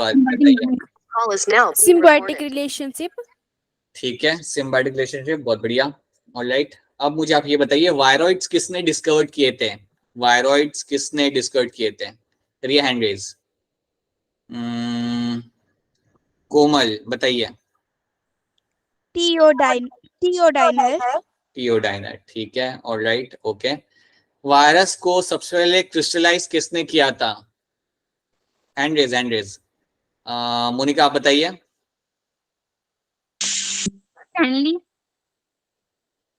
बताइए। Symbiotic relationship. ठीक है, सिम्बायोटिक रिलेशनशिप, बहुत बढ़िया। ऑलराइट, अब मुझे आप ये बताइए, वायरॉइड्स किसने डिस्कवर किए थे? वायरॉइड्स किसने डिस्कवर किए थे? करिए हैंड रेज। कोमल बताइए। टीओडाइनर। टीओडाइनर, ठीक है, ऑलराइट, ओके। वायरस को सबसे पहले क्रिस्टलाइज किसने किया था? Hand raise, hand raise. Monica आप बताइए। स्टैनली।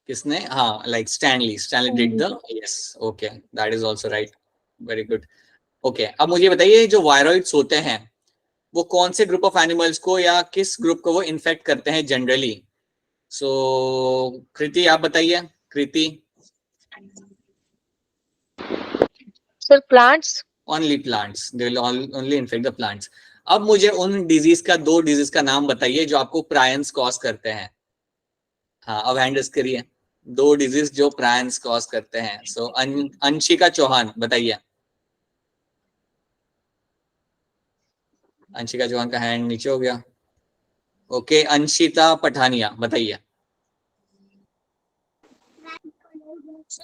किसने? हाँ, like Stanley did the, yes, okay, that is also right, very good. Okay, अब मुझे बताइए, जो वायरॉइड्स होते हैं वो कौन से ग्रुप ऑफ एनिमल्स को या किस ग्रुप को वो इन्फेक्ट करते हैं जनरली? सो कृति आप बताइए। Kriti. Sir plants. Only plants, they will only infect the plants. अब मुझे उन डिजीज का, दो डिजीज का नाम बताइए जो आपको प्रायंस कॉज करते हैं। हाँ, अब हैंड रेज करिए। दो डिजीज जो प्रायंस कॉज करते हैं। सो अंशिका चौहान बताइए। अंशिका चौहान का हैंड नीचे हो गया। ओके, अंशिता पठानिया बताइए।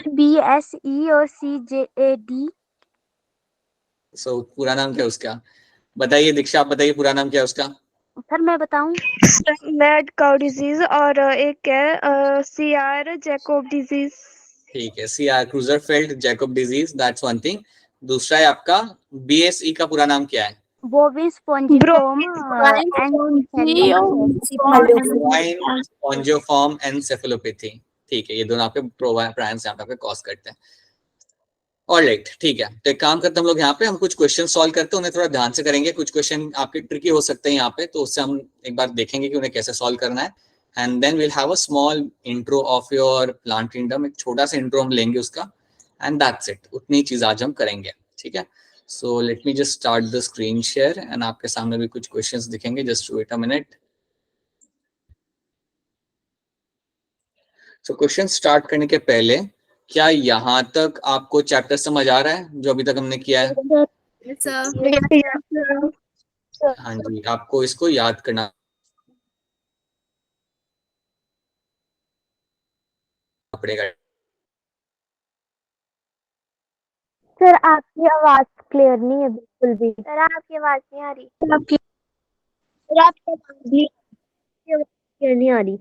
BSE और CJAD। सो पूरा नाम क्या है उसका? बताइए दीक्षा, आप बताइए पूरा नाम क्या है उसका? सर मैं बताऊं? मैड काउ डिजीज और एक है CR जैकोब डिजीज। ठीक है, CR Creutzfeldt Jakob disease, that's one thing. दूसरा है आपका BSE का पूरा नाम क्या है? Bovine spongiform spongiform encephalopathy. ठीक है, ये दोनों आपके प्रायंस यहाँ पे कॉज करते हैं। ऑलराइट, ठीक है, तो एक काम करते हैं हम लोग, यहाँ पे हम कुछ क्वेश्चन सॉल्व करते हैं, उन्हें थोड़ा ध्यान से करेंगे। कुछ क्वेश्चन आपके ट्रिकी हो सकते हैं यहाँ पे, तो उससे हम एक बार देखेंगे कि उन्हें कैसे सॉल्व करना है। And then will have a small intro of your plant kingdom, एक छोटा सा इंट्रो हम लेंगे उसका, एंड दैट्स इट। उतनी चीज आज हम करेंगे, ठीक है। So let me just start the screen share, and आपके सामने भी कुछ क्वेश्चंस दिखेंगे, just wait a minute. So question start करने के पहले, क्या यहाँ तक आपको चैप्टर समझ आ रहा है जो अभी तक हमने किया है? हाँ जी, आपको इसको याद करना पड़ेगा। सर आपकी आवाज क्लियर नहीं है बिल्कुल भी। सर आपकी आवाज नहीं आ रही। आपकी क्लियर नहीं आ रही।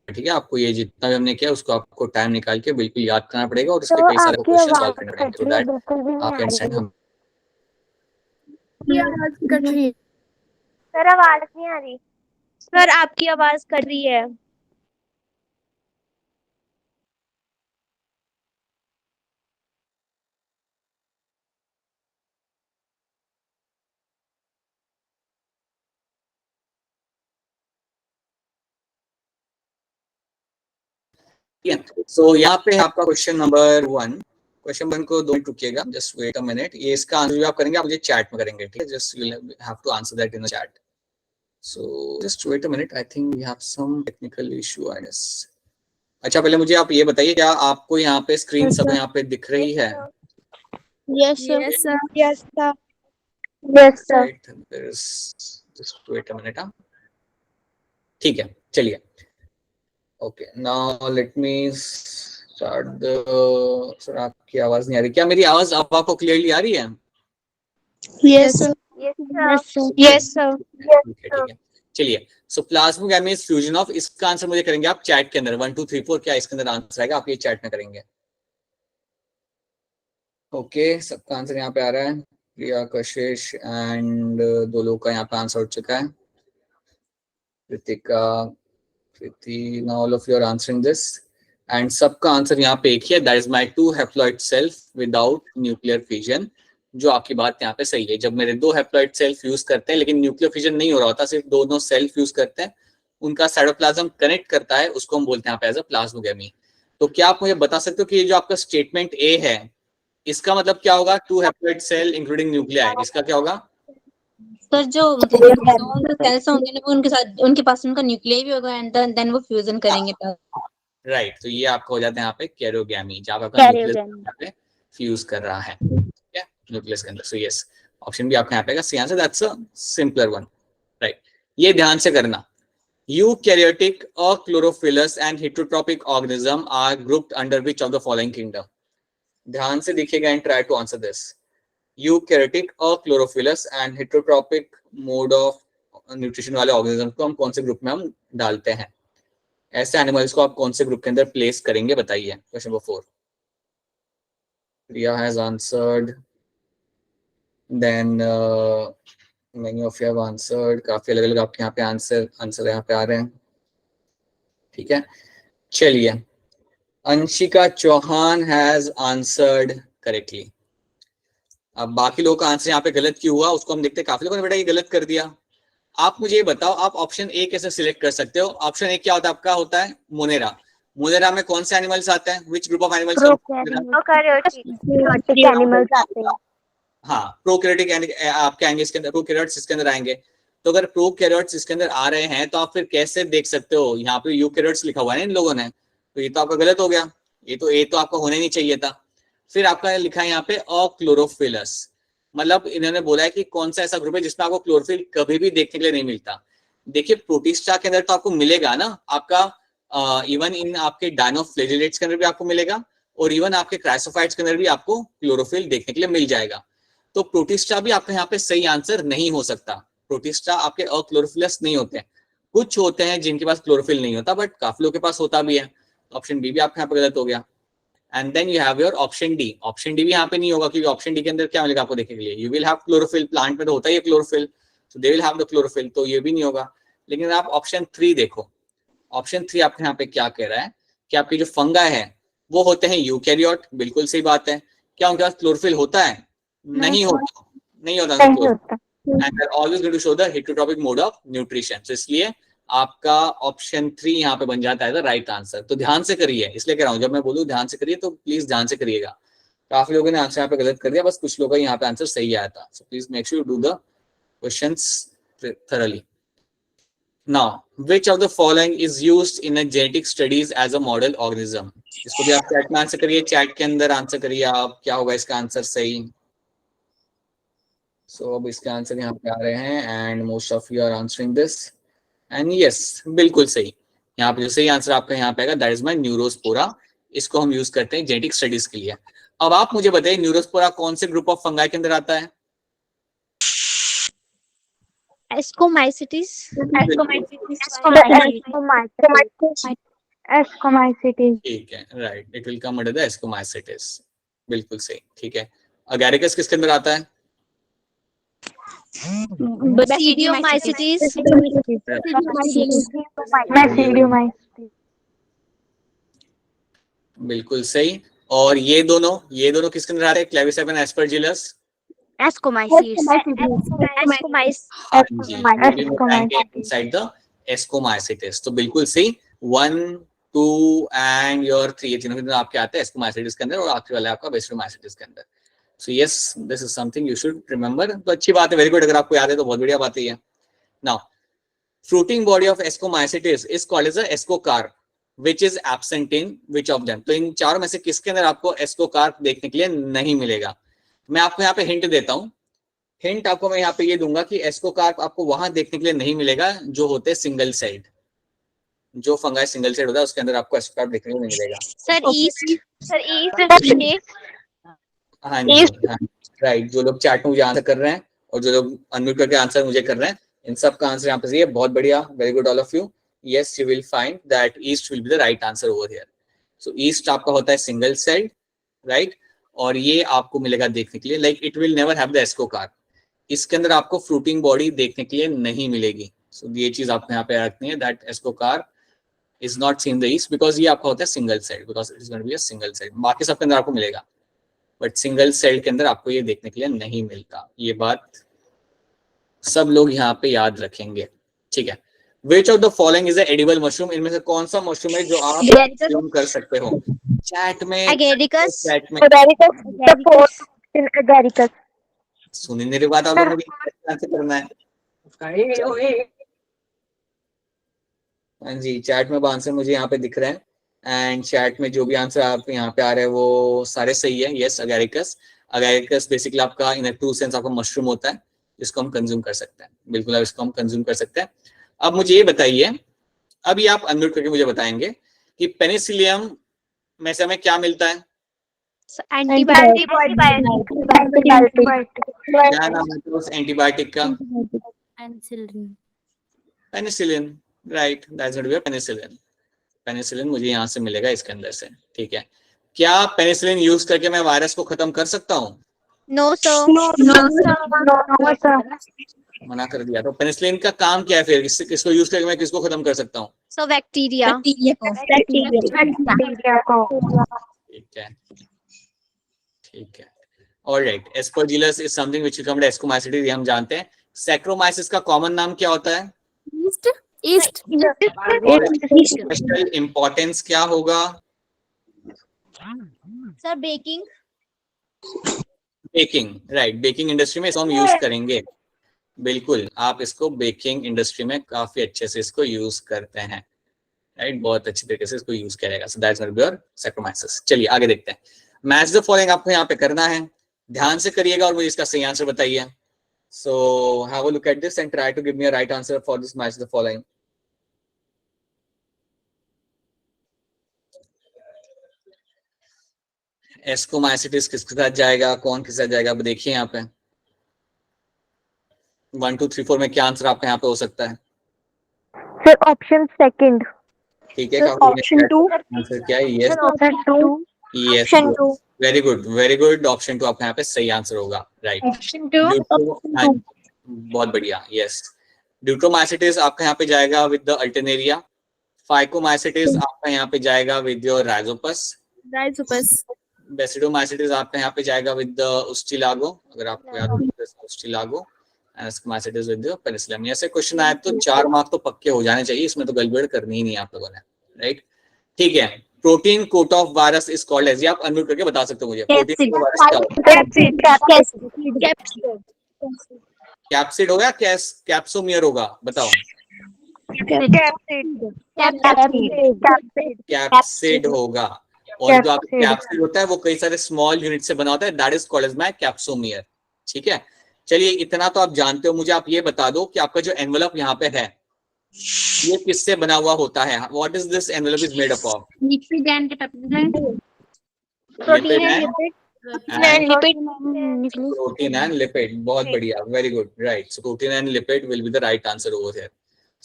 ठीक है, आपको ये जितना भी हमने किया उसको आपको टाइम निकाल के बिल्कुल याद करना पड़ेगा, और इसके कई सारे क्वेश्चन सॉल्व करने पड़ेंगे, सो दैट आप कैन सेंड हम। सर आवाज नहीं आ रही। सर आपकी आवाज कर रही है। सो यहाँ पे आपका क्वेश्चन नंबर 1। क्वेश्चन 1 को 2 मिनट रुकिएगा, जस्ट वेट अ मिनट। ये इसका आंसर जो आप करेंगे, आप मुझे चैट में करेंगे, ठीक है? Just you will have to answer that in the chat. So just wait a minute, I think we have some technical issue, I guess. अच्छा, पहले मुझे आप ये बताइए, क्या आपको यहाँ पे स्क्रीन सब यहाँ पे दिख रही है? Yes sir. Yes sir. Yes sir. Yes sir. Just wait a minute. ठीक है, चलिए। Okay, now let me start the. Sir आपकी आवाज नहीं आ रही, क्या मेरी आवाज अब आपको क्लियरली आ रही है? Yes sir. Yes sir. ठीक है, चलिए। सो प्लाज्मा गैमीज फ्यूजन ऑफ, इसका आंसर मुझे करेंगे आप चैट के अंदर। 1 2 3 4 क्या इसके अंदर आंसर आएगा, आप ये चैट में करेंगे। ओके, सबका आंसर यहाँ पे आ रहा है। प्रिया, कशिश एंड दो लोग का यहाँ पे आंसर हो चुका है। Kritika, Kriti, now all of you are answering this, and सबका आंसर यहाँ पे एक ही है, that is my 2 haploid self without nuclear fission. जो आपकी बात यहाँ पे सही है, जब मेरे 2 हैप्लॉइड सेल्फ यूज करते हैं लेकिन न्यूक्लियर फिजन नहीं हो रहा होता, सिर्फ दोनों सेल्फ यूज करते हैं, उनका साइटोप्लाज्म कनेक्ट करता है, उसको हम बोलते हैं यहाँ पे एज अ प्लाज्मोगेमी। तो क्या आप मुझे बता सकते हो कि ये जो आपका स्टेटमेंट ए है, इसका मतलब क्या होगा? 2 हैप्लॉइड सेल इंक्लूडिंग न्यूक्लियाई, इसका क्या होगा? सर जो मतलब सेल्स होंगे ना, उनके साथ उनके पास उनका न्यूक्लियस भी होगा, एंड देन वो फ्यूजन करेंगे। राइट, तो ये आपका हो जाता है यहाँ पे कैरियोगैमी, जहाँ आपका न्यूक्लियस यहाँ पे फ्यूज कर रहा है, ठीक है, न्यूक्लियस के अंदर। सो यस, ऑप्शन बी आपका यहाँ पे सही answer, that's a simpler one, right. ये ध्यान से करना, eukaryotic, achlorophyllous and heterotrophic organism are grouped under which of the following kingdom. ध्यान से देखिएगा and try to answer this. Eukaryotic, achlorophyllous and heterotrophic mode of nutrition वाले organism को हम कौन से ग्रुप में हम डालते हैं? ऐसे एनिमल्स को आप कौन से ग्रुप के अंदर प्लेस करेंगे, बताइए। Question number 4। Priya has answered, then many of you have answered, काफी अलग अलग आपके यहाँ पे आंसर यहाँ पे आ रहे हैं, ठीक है। चलिए, Anshika Chauhan has answered correctly. अब बाकी लोगों का आंसर यहाँ पे गलत क्यों हुआ उसको हम देखते हैं। काफी लोगों ने बेटा ये गलत कर दिया। आप मुझे ये बताओ, आप ऑप्शन ए कैसे सिलेक्ट कर सकते हो? ऑप्शन ए क्या होता है आपका? होता है मोनेरा। मोनेरा में कौन से एनिमल्स आते हैं? Which group of animals? Prokaryotic animals आते हैं। हाँ, प्रोकैरियोटिक आपके आएंगे इसके अंदर, प्रोकैरियोट्स इसके अंदर आएंगे। तो अगर प्रोकैरियोट्स इसके अंदर आ रहे हैं तो आप फिर कैसे देख सकते हो? यहाँ पे यूकैरियोट्स लिखा हुआ है इन लोगों ने, तो ये तो आपका गलत हो गया। ये तो आपका होना ही नहीं चाहिए था। फिर आपका लिखा है यहाँ पे अक्लोरोफिलस, मतलब इन्होंने बोला है कि कौन सा ऐसा ग्रुप है जिसमें आपको क्लोरोफिल कभी भी देखने के लिए नहीं मिलता। देखिए, प्रोटिस्टा के अंदर तो आपको मिलेगा ना, आपका इवन इन आपके डायनोफ्लैजेलेट्स के अंदर भी आपको मिलेगा, और इवन आपके क्राइसोफाइट्स के अंदर भी आपको क्लोरोफिल देखने के लिए मिल जाएगा। तो प्रोटिस्टा भी आपका यहाँ पे सही आंसर नहीं हो सकता। प्रोटिस्टा आपके अक्लोरोफिलस नहीं होते हैं, कुछ होते हैं जिनके पास क्लोरोफिल नहीं होता, बट काफी लोगों के पास होता भी है। ऑप्शन बी भी आपके यहाँ पे गलत हो गया। And then you have your option D. Option D भी यहाँ पे नहीं होगा, क्योंकि ऑप्शन डी के अंदर क्या मिलेगा आपको देखने के लिए? You will have chlorophyll, plant में तो होता ही है क्लोरोफिल, तो दे विल हैव द क्लोरोफिल, तो ये भी नहीं होगा। लेकिन आप ऑप्शन 3 देखो, ऑप्शन 3 आपके यहाँ पे क्या कह रहा है कि आपके जो फंगा है वो होते हैं यूकैरियोट। बिल्कुल सही बात है। क्या उनके पास क्लोरोफिल होता है? नहीं होता, नहीं होता। And they are always going to show the heterotrophic mode of nutrition. तो इसलिए आपका ऑप्शन 3 यहाँ पे बन जाता है द राइट आंसर। तो ध्यान से करिए, इसलिए कह रहा हूँ, जब मैं बोलूँ ध्यान से करिए तो प्लीज ध्यान से करिएगा। काफी लोगों ने आंसर यहाँ पे गलत कर दिया, बस कुछ लोगों का यहाँ पे आंसर सही आया था। So please make sure you do the questions thoroughly. Now, which of the following is used in a genetic studies as a model organism? इसको भी आप चैट में आंसर करिए, चैट के अंदर आंसर करिए आप, क्या होगा इसका आंसर सही। सो अब इसके आंसर यहाँ पे आ रहे हैं and most of you are answering this and yes, बिल्कुल सही। यहाँ पे जो सही आंसर आपका यहाँ पे आएगा दैट इज माय न्यूरोस्पोरा। इसको हम यूज करते हैं जेनेटिक स्टडीज के लिए। अब आप मुझे बताइए, न्यूरोस्पोरा कौन से ग्रुप ऑफ फंगाई के अंदर आता है? Ascomycetes. Ascomycetes. ठीक है, right, it will come under the ascomycetes. बिल्कुल सही, ठीक है। अगैरिकस किसके अंदर आता है? Basidiomycetes. बिल्कुल सही। और ये दोनों किसके अंदर आ रहे हैं? Claviceps and Aspergillus. Ascomycetes. Inside the ascomycetes. तो बिल्कुल सही। 1, 2 एंड योर 3 ये तीनों के अंदर आपके आते हैं एस्कोमाइसिटिस के अंदर, और आखिरी वाला आपका बेसिडियोमाइसिटिस के अंदर। So yes, this is something you should remember. तो अच्छी बात है, वेरी गुड। अगर आपको याद है तो बहुत बढ़िया बात है। Now, fruiting body of Ascomycetes is called as a ascocarp, which is absent in which of them? तो इन चारों में से किसके अंदर आपको एस्कोकार्प देखने के लिए नहीं मिलेगा? मैं आपको यहाँ पे हिंट देता हूँ। हिंट आपको मैं यहाँ पे ये दूंगा कि एस्कोकार्प आपको वहां देखने के लिए नहीं मिलेगा जो होते हैं सिंगल साइड। जो फंगाई सिंगल साइड होता है उसके अंदर आपको एस्कोकार्प देखने को नहीं मिलेगा। हाँ जी, हाँ, राइट। जो लोग चैट में मुझे आंसर कर रहे हैं और जो लोग अनम्यूट करके आंसर मुझे कर रहे हैं, इन सब का आंसर यहाँ पे सही है। बहुत बढ़िया, very good all of you. Yes, you will find that east will be the right answer over here. So east आपका होता है सिंगल सेल्ड, राइट, और ये आपको मिलेगा देखने के लिए, like it will never have the ascocarp. इसके अंदर आपको फ्रूटिंग बॉडी देखने के लिए नहीं मिलेगी। सो ये चीज आपको यहाँ पे रखनी है, that ascocarp is not seen the yeast, because ये आपका होता है single celled, because it is going to be a single celled. बाकी सबके अंदर आपको मिलेगा, बट सिंगल सेल के अंदर आपको ये देखने के लिए नहीं मिलता। ये बात सब लोग यहाँ पे याद रखेंगे, ठीक है। Which of the following is an edible mushroom? इनमें से कौन सा मशरूम है जो आप कंज्यूम कर सकते हो? चैट में, Agaricus. चैट में Agaricus. सुनी मेरी बात, आप लोगों को आंसर करना है। हाँ जी, चैट में आंसर मुझे यहाँ पे दिख रहे हैं एंड चैट में जो भी आंसर आप यहाँ पे आ रहे हैं वो सारे सही है। Yes, Agaricus. अगैरिकस बेसिकली आपका इन ट्रू सेंस आपका मशरूम होता है, जिसको हम कंज्यूम कर सकते हैं, बिल्कुल अब इसको हम कंज्यूम कर सकते हैं। अब मुझे ये बताइए, अभी आप अनम्यूट करके मुझे बताएंगे कि पेनिसिलियम में से हमें क्या मिलता है? एंटीबायोटिक। क्या नाम है उस एंटीबायोटिक का? Penicillin, right, that's going to be penicillin. Penicillin मुझे यहाँ से मिलेगा इसके अंदर से, ठीक है। क्या पेनिसिलिन यूज करके मैं वायरस को खत्म कर सकता हूँ? No, sir. मना कर दिया। तो पेनिसिलिन का काम क्या है फिर? इसको यूज करके मैं किसको खत्म कर सकता हूँ? So bacteria. बैक्टीरिया को। ठीक है, ठीक है। Alright, Aspergillus is something which comed ascomycetes, ये हम जानते हैं। सैक्रोमाइसिस का कॉमन नाम क्या होता है? Yeast. स्पेशल इंपॉर्टेंस क्या होगा? Sir, baking. Baking, right, baking industry में इसको हम यूज करेंगे, बिल्कुल आप इसको बेकिंग इंडस्ट्री में काफी अच्छे से इसको यूज करते हैं, राइट, बहुत अच्छी तरीके से इसको यूज करेगा। So that's going to be your saccharomyces. चलिए आगे देखते हैं। मैच द फॉलोइंग आपको यहाँ पे करना है, ध्यान से करिएगा और मुझे इसका सही आंसर बताइए। So have a look at this and try to give me a right answer for this match the following. Ascomycetes किसके साथ जाएगा, कौन किसके साथ जाएगा? अब देखिए यहाँ पे 1 2 3 4 में क्या आंसर आपका यहाँ पे हो सकता है? Sir option second. ठीक है, ऑप्शन 2। आंसर क्या है? Yes, option 2। Yes, very good, very good. Option 2 आपका यहाँ पे सही आंसर होगा, राइट। ऑप्शन 2। बहुत बढ़िया, यस। ड्यूट्रोमाइसिटिस आपका यहाँ पे जाएगा विद द अल्टरनेरिया। फाइकोमाइसिटिस आपका यहाँ पे जाएगा विद योर राइजोपस। बेसिडोमाइसिटिस आपका यहाँ पे जाएगा विद द उस्टिलागो, अगर आपको याद हो तो Ustilago. Ascomycetes with the Penicillium. ऐसे क्वेश्चन आए तो 4 मार्क तो पक्के हो जाने चाहिए, इसमें तो गड़बड़ करनी ही नहीं आप लोगों ने, राइट। ठीक है, protein coat of virus is called as, ये आप अनम्यूट करके बता सकते हो मुझे, प्रोटीन कोट वायरस क्या होता है? कैप्सिड होगा, कैप्सोमियर होगा, बताओ। कैप्सिड होगा, और जो आपका कैप्सिड होता है वो कई सारे स्मॉल यूनिट से बना होता है, that is called as my capsomere. ठीक है, चलिए इतना तो आप जानते हो, मुझे आप ये बता दो कि आपका जो एनवेलप यहाँ पे है ये किससे बना हुआ होता है? What is this envelope is made up of? Lipid and protein and lipid. बहुत बढ़िया, very good, right. So protein and lipid will be the right answer over here.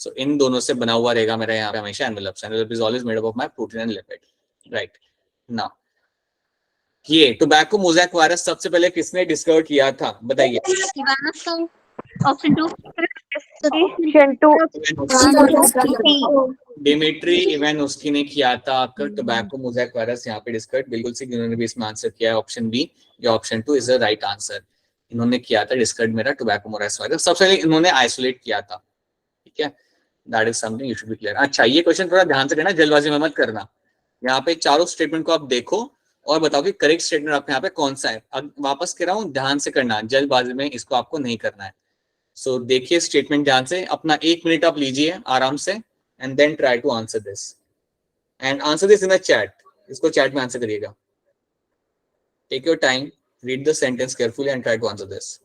So इन दोनों से बना हुआ रहेगा मेरा यहाँ पे हमेशा envelope. Envelope is always made up of my protein and lipid, right. Now ये टोबैको मोज़ेक वायरस सबसे पहले किसने डिस्कवर किया था, बताइए। ऑप्शन 2। डिमिट्री इवानोव्स्की ने किया था टोबैको मोज़ेक वायरस यहाँ पे डिस्कवर। बिल्कुल सी इन्होंने भी इसमें आंसर किया है ऑप्शन बी, या option 2 is the right answer. इन्होंने किया था डिस्कवर मेरा टोबैको मोज़ेक वायरस, सबसे पहले इन्होंने आइसोलेट किया था। ठीक है, that is something you should be clear. अच्छा, ये क्वेश्चन थोड़ा ध्यान से करना, जल्दबाजी में मत करना। यहाँ पे चारों स्टेटमेंट को आप देखो और बताओ कि करेक्ट स्टेटमेंट आपके यहाँ पे कौन सा है। अब वापस कह रहा हूँ, ध्यान से करना, जल्दबाजी में इसको आपको नहीं करना है। सो देखिए स्टेटमेंट ध्यान से, अपना 1 मिनट आप लीजिए आराम से, and then try to answer this, and answer this in the chat. इसको चैट में आंसर करिएगा। Take your time, read the sentence carefully and try to answer this.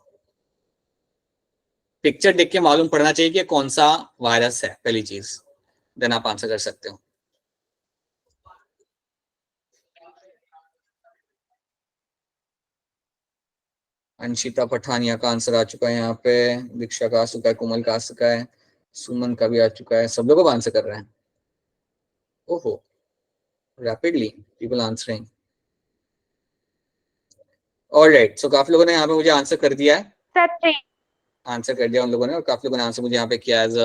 Picture देख के मालूम पड़ना चाहिए कि कौन सा वायरस है, पहली चीज, देन आप आंसर कर सकते हो। अंशिता पठानिया का आंसर आ चुका है यहाँ पे, दीक्षा का आ चुका है, कोमल का आ चुका है, सुमन का भी आ चुका है, सब लोग आंसर कर रहे हैं। ओहो, रैपिडली पीपल आंसरिंग। ऑलराइट, सो काफी लोगों ने यहाँ पे मुझे आंसर कर दिया है, आंसर कर दिया उन लोगों ने, और काफी लोगों ने आंसर मुझे यहाँ पे किया एज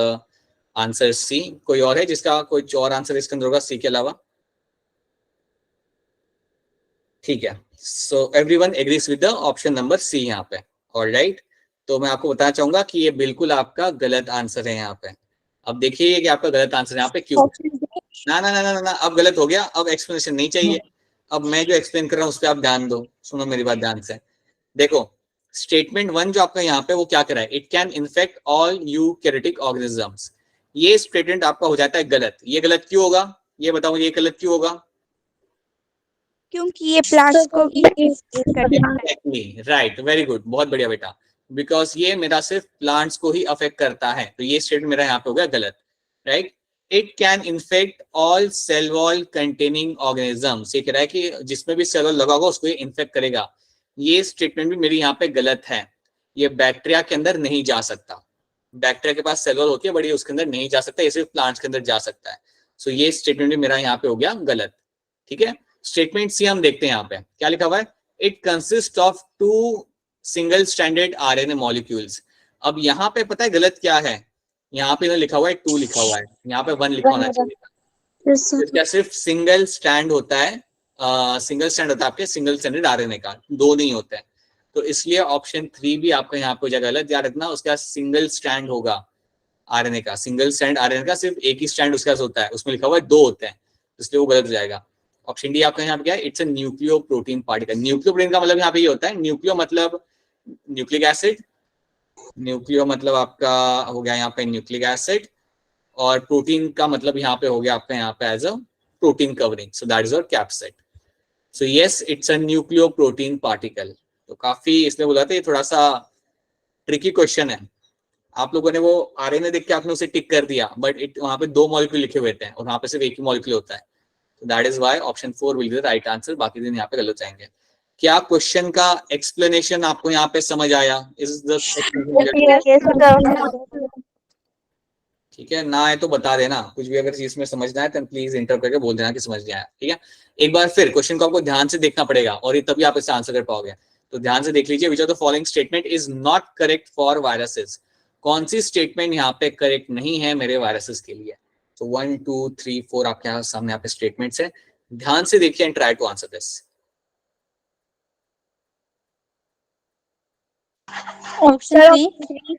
आंसर सी। कोई और है जिसका कोई और आंसर इसके अंदर होगा सी के अलावा? ठीक है, so everyone agrees with the option number C यहाँ पे। ऑलराइट, तो मैं आपको बताना चाहूंगा कि ये बिल्कुल आपका गलत आंसर है यहाँ पे। अब देखिए कि आपका गलत आंसर यहाँ पे क्यों। ना ना ना ना ना, अब गलत हो गया, अब एक्सप्लेनेशन नहीं चाहिए। अब मैं जो एक्सप्लेन कर रहा हूँ उस पर आप ध्यान दो, सुनो मेरी बात ध्यान से। देखो स्टेटमेंट 1 जो आपका यहाँ पे वो क्या करा है, it can infect all eukaryotic organisms. ये स्टेटमेंट आपका हो जाता है गलत। ये गलत क्यों होगा, ये बताओ, ये गलत क्यों होगा? क्योंकि ये प्लांट्स को भी Exactly, राइट, वेरी गुड, बहुत बढ़िया बेटा, बिकॉज ये मेरा सिर्फ प्लांट्स को ही अफेक्ट करता है, तो ये स्टेटमेंट मेरा यहाँ पे हो गया गलत, right. It can infect all cell wall containing organisms, ये कह रहा है कि जिसमें भी सेल वॉल लगा होगा उसको ये इन्फेक्ट करेगा, ये स्टेटमेंट भी मेरी यहाँ पे गलत है। ये बैक्टीरिया के अंदर नहीं जा सकता, बैक्टीरिया के पास सेल वॉल होती है बड़ी, उसके अंदर नहीं जा सकता, ये सिर्फ प्लांट्स के अंदर जा सकता है। सो ये स्टेटमेंट भी मेरा यहाँ पे हो गया गलत, ठीक है। स्टेटमेंट सी हम देखते हैं यहाँ पे क्या लिखा हुआ है, it consist of 2 single stranded RNA molecules. अब यहाँ पे पता है गलत क्या है, यहाँ पे लिखा हुआ है 2 लिखा हुआ है, यहाँ पे 1 लिखा होना चाहिए। इसका सिर्फ सिंगल स्ट्रैंड होता है, सिंगल स्ट्रैंड होता है आपके सिंगल स्ट्रैंडेड आरएनए का, 2 नहीं होते हैं, तो इसलिए ऑप्शन 3 भी आपका यहाँ पे हो जाएगा गलत। याद रखना उसका सिंगल स्ट्रैंड होगा आरएनए का, सिंगल स्ट्रैंड आरएनए का सिर्फ एक ही स्ट्रैंड उसके पास होता है, उसमें लिखा हुआ है 2 होते हैं, इसलिए वो गलत हो जाएगा। ऑप्शन डी आपका यहाँ पे क्या है, it's a nucleo protein particle. Nucleo protein का मतलब यहाँ पे ये होता है, न्यूक्लियो मतलब न्यूक्लिक एसिड, न्यूक्लियो मतलब आपका हो गया यहाँ पे न्यूक्लिक एसिड, और प्रोटीन का मतलब यहाँ पे हो गया आपका यहाँ पे as a protein covering, so that is your capsid. So yes, it's a nucleo protein particle. तो काफी इसमें बोला था ये थोड़ा सा ट्रिकी क्वेश्चन है, आप लोगों ने वो आरएनए देख के आपने उसे टिक कर दिया, बट वहां पे 2 मॉलिक्यूल लिखे हुए थे और वहां पे सिर्फ एक ही मॉलिक्यूल होता है, तो that is why option 4 will be the right answer, बाकी दिन यहाँ पे गलत जाएंगे। क्या क्वेश्चन का एक्सप्लेनेशन आपको यहाँ पे समझ आया? इज द ठीक है, ना आए तो बता देना, कुछ भी अगर चीज में समझना है तो प्लीज इंटरप्ट करके बोल देना कि समझ नहीं आया, ठीक है। एक बार फिर क्वेश्चन को आपको ध्यान से देखना पड़ेगा और ये तभी आप इससे आंसर कर पाओगे, तो ध्यान से देख लीजिए। विच of the following statement is not correct for viruses, कौन सी स्टेटमेंट यहाँ पे करेक्ट नहीं है मेरे वायरसेस के लिए। तो 1 2 3 4 आपके सामने यहाँ पे स्टेटमेंट्स है, ध्यान से देखिए and try to answer this. Option 3,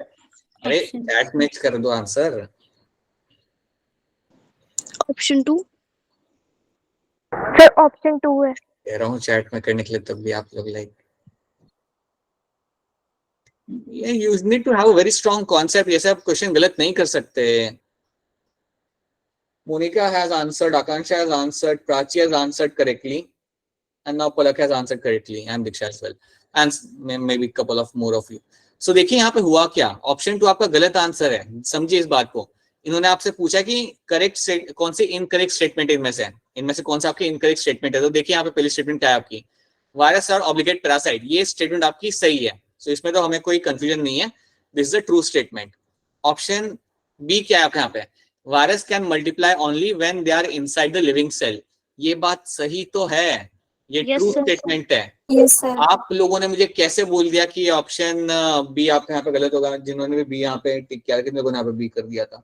अरे चैट में कर दो आंसर। ऑप्शन 2 सर ऑप्शन 2 है। कह रहा हूँ चैट में करने के लिए, तब भी आप लोग like you need to have a very strong concept, जैसे आप क्वेश्चन गलत नहीं कर सकते। Monica has answered, Akansha has answered, Prachi has answered correctly, and now Palak has answered correctly, and Diksha as well, and maybe couple of more of you. So देखिए यहाँ पे हुआ क्या, ऑप्शन 2 आपका गलत आंसर है, समझिए इस बात को। इन्होंने आपसे पूछा कि करेक्ट कौन सी इनकरेक्ट स्टेटमेंट इनमें से कौन सा आपकी इनकरेक्ट स्टेटमेंट है, तो देखिए यहाँ पे पहली स्टेटमेंट क्या है आपकी, वायरस आर ऑब्लिगेट पैरासाइट, ये स्टेटमेंट आपकी सही है, सो इसमें तो हमें कोई कंफ्यूजन नहीं है, this is a true statement. Option B क्या है आपके यहाँ पे, virus can multiply only when they are inside the living cell, ये बात सही तो है, ये ट्रू स्टेटमेंट है। आप लोगों ने मुझे कैसे बोल दिया कि ऑप्शन बी आपके यहाँ पे गलत होगा, जिन्होंने भी बी यहाँ पे टिक किया, कितने लोगों ने यहाँ पे बी कर दिया था,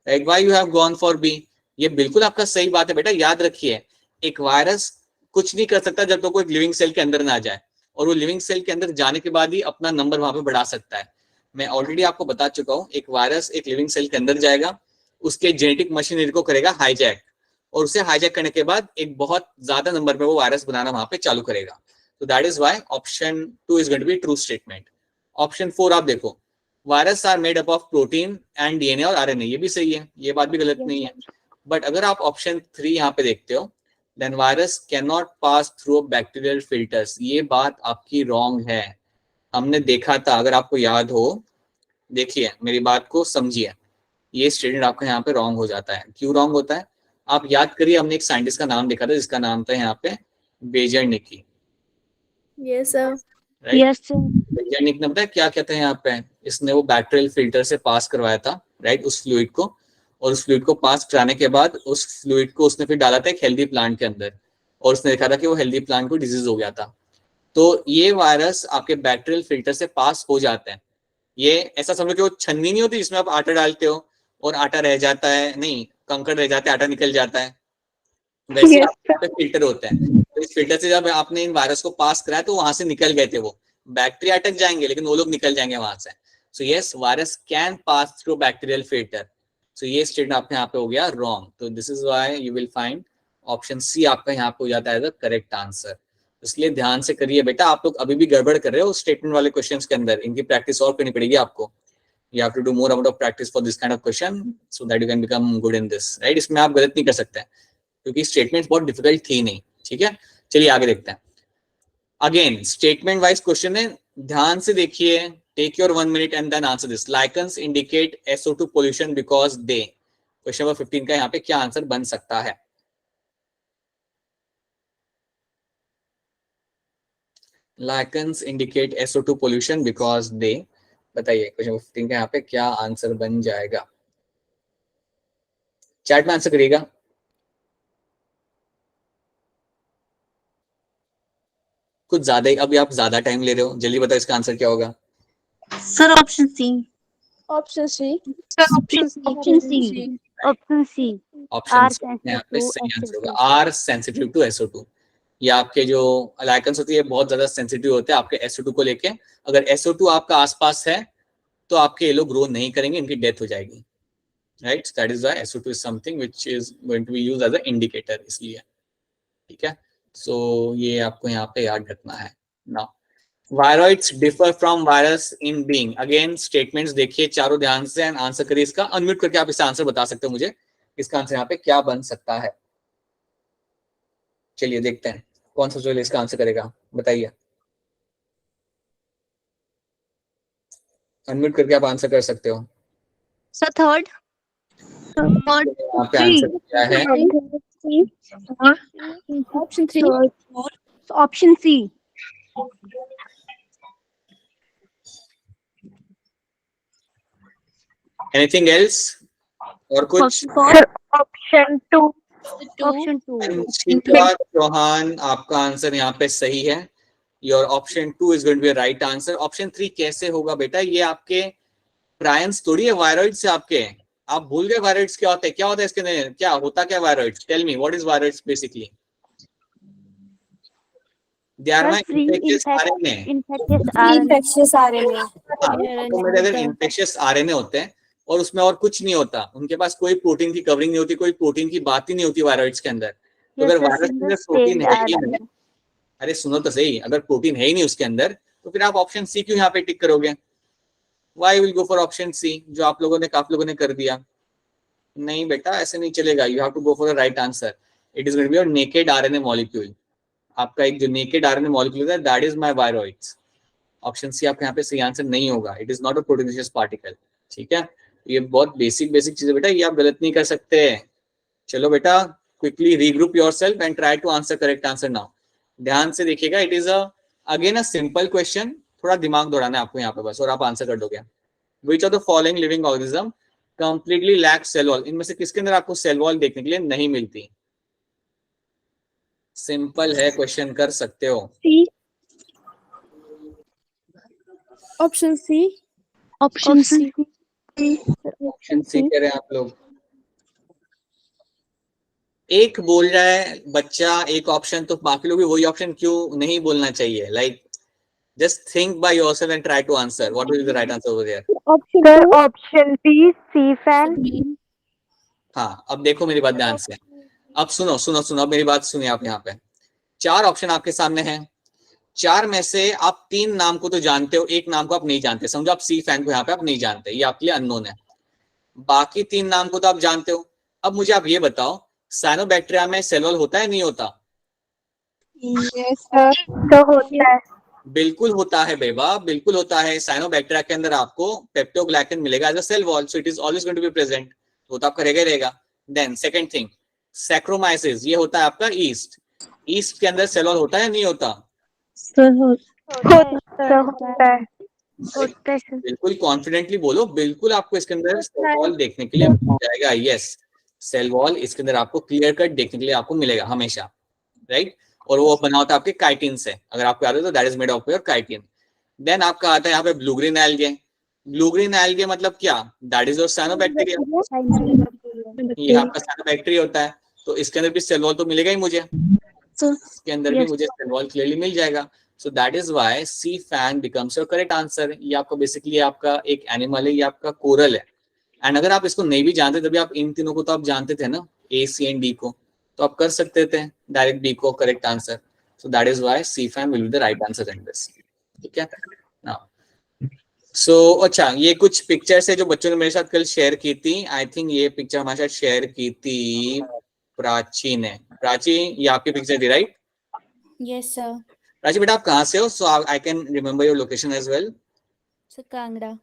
like why you have gone for B, ये बिल्कुल आपका सही बात है बेटा। याद रखिए एक वायरस कुछ नहीं कर सकता जब तक वो एक लिविंग सेल के अंदर ना जाए, और वो लिविंग सेल के अंदर जाने के बाद ही अपना नंबर वहां पे बढ़ा सकता है। मैं ऑलरेडी आपको बता चुका हूँ, एक वायरस एक लिविंग सेल के अंदर जाएगा, उसके जेनेटिक मशीनरी को करेगा हाईजैक, और उसे हाईजैक करने के बाद एक बहुत ज्यादा नंबर में वो वायरस बनाना वहां पे चालू करेगा, तो that is why option 2 is going to be true statement. Option 4 आप देखो, virus are made up of protein and DNA और आरएनए, ये भी सही है, ये बात भी गलत नहीं है। बट अगर आप ऑप्शन 3 यहाँ पे देखते हो, then virus can not pass through bacterial filters, ये बात आपकी रॉन्ग है, हमने देखा था, अगर आपको याद हो, देखिए मेरी बात को समझिए, ये स्टेटमेंट आपका यहाँ पे रॉन्ग हो जाता है। क्यों रॉन्ग होता है आप याद करिए, हमने एक साइंटिस्ट का नाम देखा था जिसका नाम था यहाँ पे Beijerinck. Yes sir. Yes sir. Beijerinck ने पता है क्या कहते हैं यहाँ पे, इसने वो बैक्टीरियल फिल्टर से पास करवाया था, राइट, उस फ्लूइड को, और उस फ्लूइड को पास कराने के बाद उस फ्लूइड को उसने फिर डाला था एक हेल्दी प्लांट के अंदर, और उसने देखा था कि वो हेल्दी प्लांट को डिजीज हो गया था। तो ये वायरस आपके बैक्टीरियल फिल्टर से पास हो जाते हैं, ये ऐसा समझो कि वो छन्नी नहीं होती जिसमें आप आटा डालते हो और आटा रह जाता है, नहीं कंकड़ रह जाते हैं, आटा निकल जाता है, वैसे आपके फिल्टर होते हैं। तो इस फिल्टर से जब आपने इन वायरस को पास कराया तो वहां से निकल गए थे, वो बैक्टीरिया अटक जाएंगे लेकिन वो लोग निकल जाएंगे वहां से। So yes, virus can pass through bacterial filter, so ये स्टेटमेंट आपके यहाँ पे हो गया रॉन्ग, तो this is why you will find option C आपका यहाँ पे हो जाता है द करेक्ट आंसर। इसलिए ध्यान से करिए बेटा, आप लोग अभी भी गड़बड़ कर रहे हो स्टेटमेंट वाले क्वेश्चंस के अंदर, इनकी प्रैक्टिस और करनी पड़ेगी आपको। You have to do more amount of practice for this kind of question so that you can become good in this, right? इसमें आप गलत नहीं कर सकते क्योंकि स्टेटमेंट्स बहुत डिफिकल्ट थी नहीं, ठीक है। चलिए आगे देखते हैं। अगेन स्टेटमेंट वाइज क्वेश्चन है, ध्यान से देखिए, take your 1 minute and then answer this. Lichens indicate SO2 pollution because they, question number 15 का यहाँ पे क्या आंसर बन सकता है? Lichens indicate SO2 pollution because they, बताइए क्वेश्चन नंबर 15 का यहाँ पे क्या आंसर बन जाएगा? चैट में आंसर करिएगा। कुछ ज्यादा ही, अभी आप ज्यादा टाइम ले रहे हो, जल्दी बताओ इसका आंसर क्या होगा? Sir option C. Option C. Option option C. Option C. Option यहाँ पे सही आंसर होगा, आर सेंसिटिव टू SO2। ये आपके जो लाइकेंस होती है बहुत ज्यादा सेंसिटिव होते हैं आपके SO2 को लेके। अगर SO2 आपका आसपास है तो आपके ये लोग ग्रो नहीं करेंगे, इनकी डेथ हो जाएगी, right? That is why SO2 is something which is going to be used as a indicator, इसलिए। ठीक है, सो ये आपको यहाँ पे याद रखना है। Now viroids differ from virus in being, again statements देखिए चारों ध्यान से एंड आंसर करिए इसका। अनम्यूट करके आप इसका आंसर बता सकते हो मुझे, इसका आंसर यहाँ पे क्या बन सकता है? चलिए देखते हैं कौन सा जो इसका आंसर करेगा, बताइए। अनम्यूट करके आप आंसर कर सकते हो। Sir third. यहाँ पे आंसर क्या है? Option 3। Option C. Anything else और कुछ? ऑप्शन 2। ऑप्शन 2। अंशिका चौहान, आपका आंसर यहाँ पे सही है। Your option 2 is going to be right answer. Option 3 कैसे होगा बेटा? ये आपके प्रायंस थोड़ी है वायरॉइड्स से आपके, आप भूल गए वायरॉइड्स क्या होता है? क्या होता है इसके अंदर, क्या होता क्या viroids? Tell me what is viroids basically? They are my infectious RNA. Infectious RNA. तो मेरे अंदर इन्फेक्शियस आरएनए होते हैं और उसमें और कुछ नहीं होता, उनके पास कोई प्रोटीन की कवरिंग नहीं होती, कोई प्रोटीन की बात ही नहीं होती वायरॉइड्स के अंदर। तो अगर वायरस के अंदर प्रोटीन है ही नहीं, अरे सुनो तो सही, अगर प्रोटीन है ही नहीं उसके अंदर तो फिर आप ऑप्शन सी क्यों यहाँ पे टिक करोगे? Why will go for option C, जो आप लोगों ने काफी लोगों ने कर दिया। नहीं बेटा ऐसे नहीं चलेगा, you have to go for the right answer. It is going to be your naked RNA molecule. आपका एक जो नेकेड आरएनए मॉलिक्यूल है that is my viroids. Option C आपका यहाँ पे सही आंसर नहीं होगा, it is not a proteinaceous particle. ठीक है, ये बहुत बेसिक चीज है बेटा, ये आप गलत नहीं कर सकते। चलो बेटा quickly regroup yourself and try to answer correct answer now. ध्यान से देखिएगा, it is again a simple question, थोड़ा दिमाग दौड़ाना है आपको यहाँ पे बस और आप आंसर कर दोगे। Which of the following living organism completely lack cell wall? इनमें से किसके अंदर आपको सेल वॉल देखने के लिए नहीं मिलती? सिंपल है क्वेश्चन, कर सकते हो। Option C. Option C. Option C कह रहे हैं आप लोग। एक बोल रहा है बच्चा एक ऑप्शन, तो बाकी लोग भी वही ऑप्शन क्यों नहीं बोलना चाहिए? Like just think by yourself and try to answer what will be the right answer over there. Option B C fan. हाँ अब देखो मेरी बात ध्यान से, अब सुनो सुनो सुनो, अब मेरी बात सुनिए आप। यहाँ पे 4 ऑप्शन आपके सामने हैं, 4 में से आप 3 नाम को तो जानते हो, एक नाम को आप नहीं जानते। समझो आप सी फैन को यहाँ पे आप नहीं जानते, ये आपके लिए अननोन है। बाकी 3 नाम को तो आप जानते हो। अब मुझे आप ये बताओ, साइनोबैक्टीरिया में सेल वॉल होता है नहीं होता? तो होता है। बिल्कुल होता है बेबा, बिल्कुल होता है। साइनोबैक्टीरिया के अंदर आपको पेप्टोग्लाइकन मिलेगा as a cell wall, so it is always going to be present, वो तो आपका रहेगा ही रहेगा। देन सेकंड थिंग, सैक्रोमाइसिस, ये होता है आपका ईस्ट। ईस्ट के अंदर सेल वॉल होता है नहीं होता? बिल्कुल कॉन्फिडेंटली बोलो, बिल्कुल आपको इसके अंदर सेल वॉल देखने के लिए मिल जाएगा। यस, सेल वॉल इसके अंदर आपको क्लियर कट देखने के लिए आपको मिलेगा हमेशा, राइट? और वो बना होता है आपके काइटिन से, अगर आपको याद है तो that is made of your chitin. Then आपका आता है यहाँ पे blue green algae. Blue green algae मतलब क्या? दैट इज योर साइनोबैक्टीरिया, ये आपका साइनोबैक्टीरिया होता है। तो इसके अंदर भी सेल वॉल तो मिलेगा ही मुझे, इसके अंदर भी मुझे सेल वॉल क्लियरली मिल जाएगा। So that is why C fan becomes your correct answer. ये आपका बेसिकली आपका एक एनिमल है, ये आपका कोरल है। एंड अगर आप इसको नहीं भी जानते तभी आप इन तीनों को तो आप जानते थे ना, ए सी एंड डी को, तो आप कर सकते थे डायरेक्ट डी को correct answer. So that is why C fan will be the right answer in this. ठीक है नाउ, सो अच्छा ये कुछ पिक्चर्स है जो बच्चों ने मेरे साथ कल शेयर की थी। आई थिंक ये पिक्चर हमारे साथ शेयर की थी प्राची ने। प्राची, ये आपकी पिक्चर थी राइट? Yes, sir. प्राची बेटा आप कहाँ से हो? So I can remember your location as well. Sir, Kangra.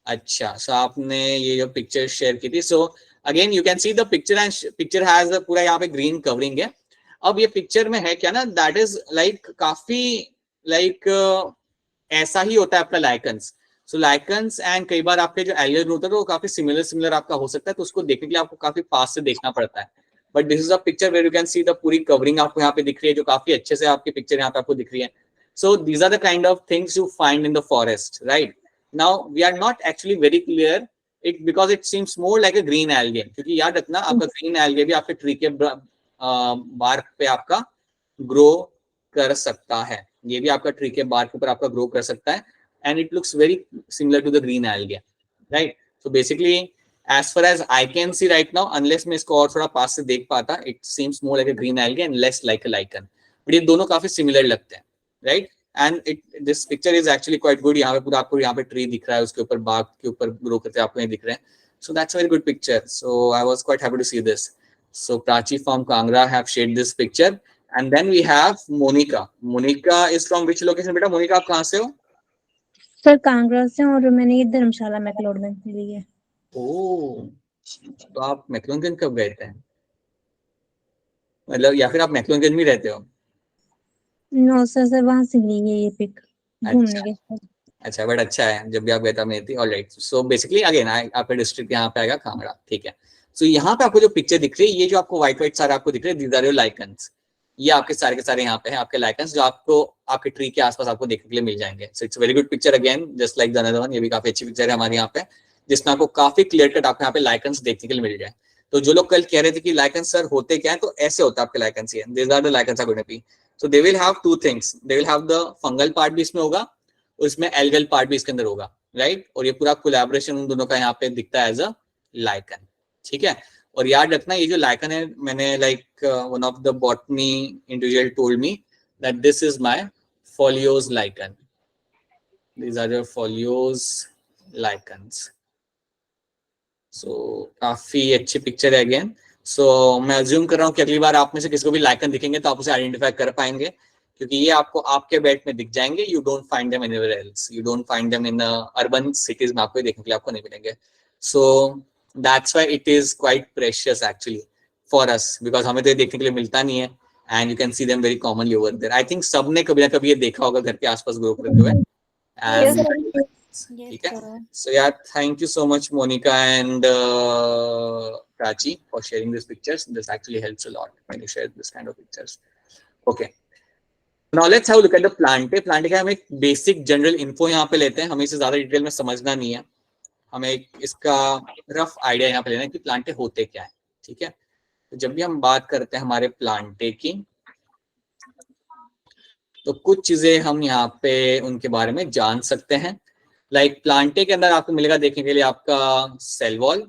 अच्छा, सो आपने ये जो पिक्चर शेयर की थी, so again you can see the picture and picture has पूरा यहाँ पे ग्रीन कवरिंग है. अब ये पिक्चर में है क्या ना, दैट इज लाइक काफी लाइक ऐसा ही होता है आपका लाइकन्स. सो लाइकन्स एंड कई बार आपके जो एलियर ग्रोथ है वो काफी सिमिलर आपका हो सकता है, तो उसको देखने के लिए आपको काफी पास से देखना पड़ता है. But this is a picture where you can see the पूरी कवरिंग आपको यहाँ पे दिख रही है, जो काफी अच्छे से आपकी पिक्चर यहाँ पे आपको दिख रही है. So these are the kind of things you find in the forest, right? Now we are not actually very clear it because it seems more like a green algae, क्योंकि याद रखना आपका green algae भी आपके tree के bark पे आपका grow कर सकता है. ये भी आपका ट्री के बार्क के ऊपर आपका ग्रो कर सकता है and it looks very similar to the green algae, right? So basically as far as I can see right now, unless मैं इसको और थोड़ा पास से देख पाता, it seems more like a green algae and less like a lichen. But ये दोनों काफी similar लगते हैं, right? And this picture is actually quite good. यहाँ पे पूरा आपको यहाँ पे ट्री दिख रहा है, उसके ऊपर बाग के ऊपर ग्रो करते आपको ये दिख रहे हैं. So that's a very good picture. So I was quite happy to see this. So Prachi from Kangra have shared this picture, and then we have Monica. Monica is from which location? बेटा मोनिका आप कहाँ से हो? Sir Kangra से, और मैंने ये धर्मशाला मैक्लोडगंज से ली है. ओह, तो आप मैक्लोडगंज कब गए थे? मतलब या फिर आप मैक्लोडगंज में रहते हो? नो सर वहां से ली है ये पिक घूमने के साथ. अच्छा, बट अच्छा है, जब भी आप गए था मैं थी. ऑलराइट, सो बेसिकली अगेन आपका डिस्ट्रिक्ट यहाँ पे आएगा कांगड़ा, ठीक है. सो यहाँ पे आपको जो पिक्चर दिख रही है, ये जो आपको व्हाइट सारे आपको दिख रहे हैं, दीज आर योर लाइकन्स. ये आपके सारे के सारे यहाँ पे हैं आपके लाइकन्स, जो आपको आपके ट्री के आसपास आपको देखने के लिए मिल जाएंगे. So it's very good picture again, just like the another one. ये भी काफी अच्छी पिक्चर है हमारे यहाँ पे, जिसमें आपको काफी क्लियर कट आपको यहाँ पे लाइकन्स देखने के लिए मिल जाए. तो जो लोग कल कह रहे थे कि लाइकन्स सर होते क्या है, तो ऐसे होता है आपके lichens. He these are the lichens are going to be. So they will have two things. They will have the fungal part भी इसमें होगा, और इसमें algal part भी इसके अंदर होगा, right? और ये पूरा collaboration उन दोनों का यहाँ पे दिखता है as a lichen, ठीक है. और याद रखना ये जो lichen है, मैंने like one of the botany individual told me that this is my foliose lichen. These are your foliose lichens. So काफी अच्छी पिक्चर है अगेन. सो मैं अज्यूम कर रहा हूँ कि अगली बार आप में से किसी को भी लाइकन दिखेंगे तो आप उसे आइडेंटिफाई कर पाएंगे, क्योंकि ये आपको आपके बेल्ट में दिख जाएंगे. You don't find them anywhere else. You don't find them in urban cities में, आपको देखने के लिए आपको नहीं मिलेंगे. So that's why it is quite precious actually for us, because हमें तो ये देखने के लिए मिलता नहीं है. And you can see them very commonly over there. I think सबने कभी ना कभी ये देखा होगा घर के आसपास ग्रो करते हुए. ठीक है. So yeah, thank you so much Monica and Prachi for sharing these pictures. This actually helps a lot when you share this kind of pictures. Okay, now let's have a look at the plantae. Plantae का हम एक basic general info यहाँ पे लेते हैं. हमें इसे ज्यादा डिटेल में समझना नहीं है, हमें इसका रफ आइडिया यहाँ पे लेना है कि plantae होते क्या है, ठीक है. तो जब भी हम बात करते हैं हमारे plantae की, तो कुछ चीजें हम यहाँ पे उनके बारे में जान सकते हैं. लाइक प्लांटे के अंदर आपको मिलेगा देखने के लिए आपका cell wall.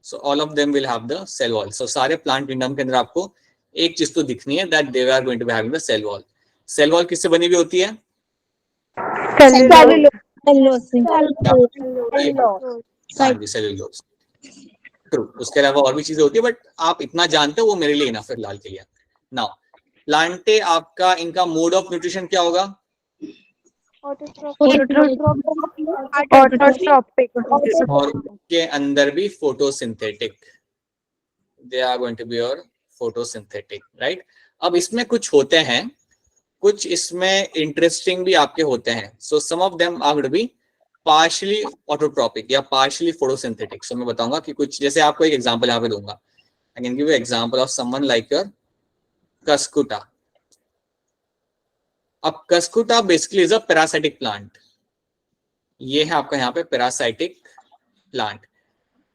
So all of them will have the cell wall. So सारे प्लांट किंगडम के अंदर आपको एक चीज तो दिखनी है, that they are going to be having the cell wall. Cell wall किससे बनी हुई होती है? सेलुलोज. ट्रू. उसके अलावा और भी चीजें होती है, बट आप इतना जानते हो वो मेरे लिए इनफ है फिलहाल के लिए. नाउ प्लांटे आपका इनका मोड ऑफ न्यूट्रिशन क्या होगा? और के अंदर भी photosynthetic. They are going to be your photosynthetic, right. अब इसमें कुछ होते हैं, कुछ इसमें इंटरेस्टिंग भी आपके होते हैं. So some of them are going to be partially autotrophic या पार्शियली फोटोसिंथेटिक. सो मैं बताऊंगा कि कुछ, जैसे आपको एक एग्जांपल यहाँ पे दूंगा. I can give you example of someone like your Cuscuta. अब Cuscuta basically is a parasitic plant. ये है आपका यहाँ पे पैरासाइटिक प्लांट.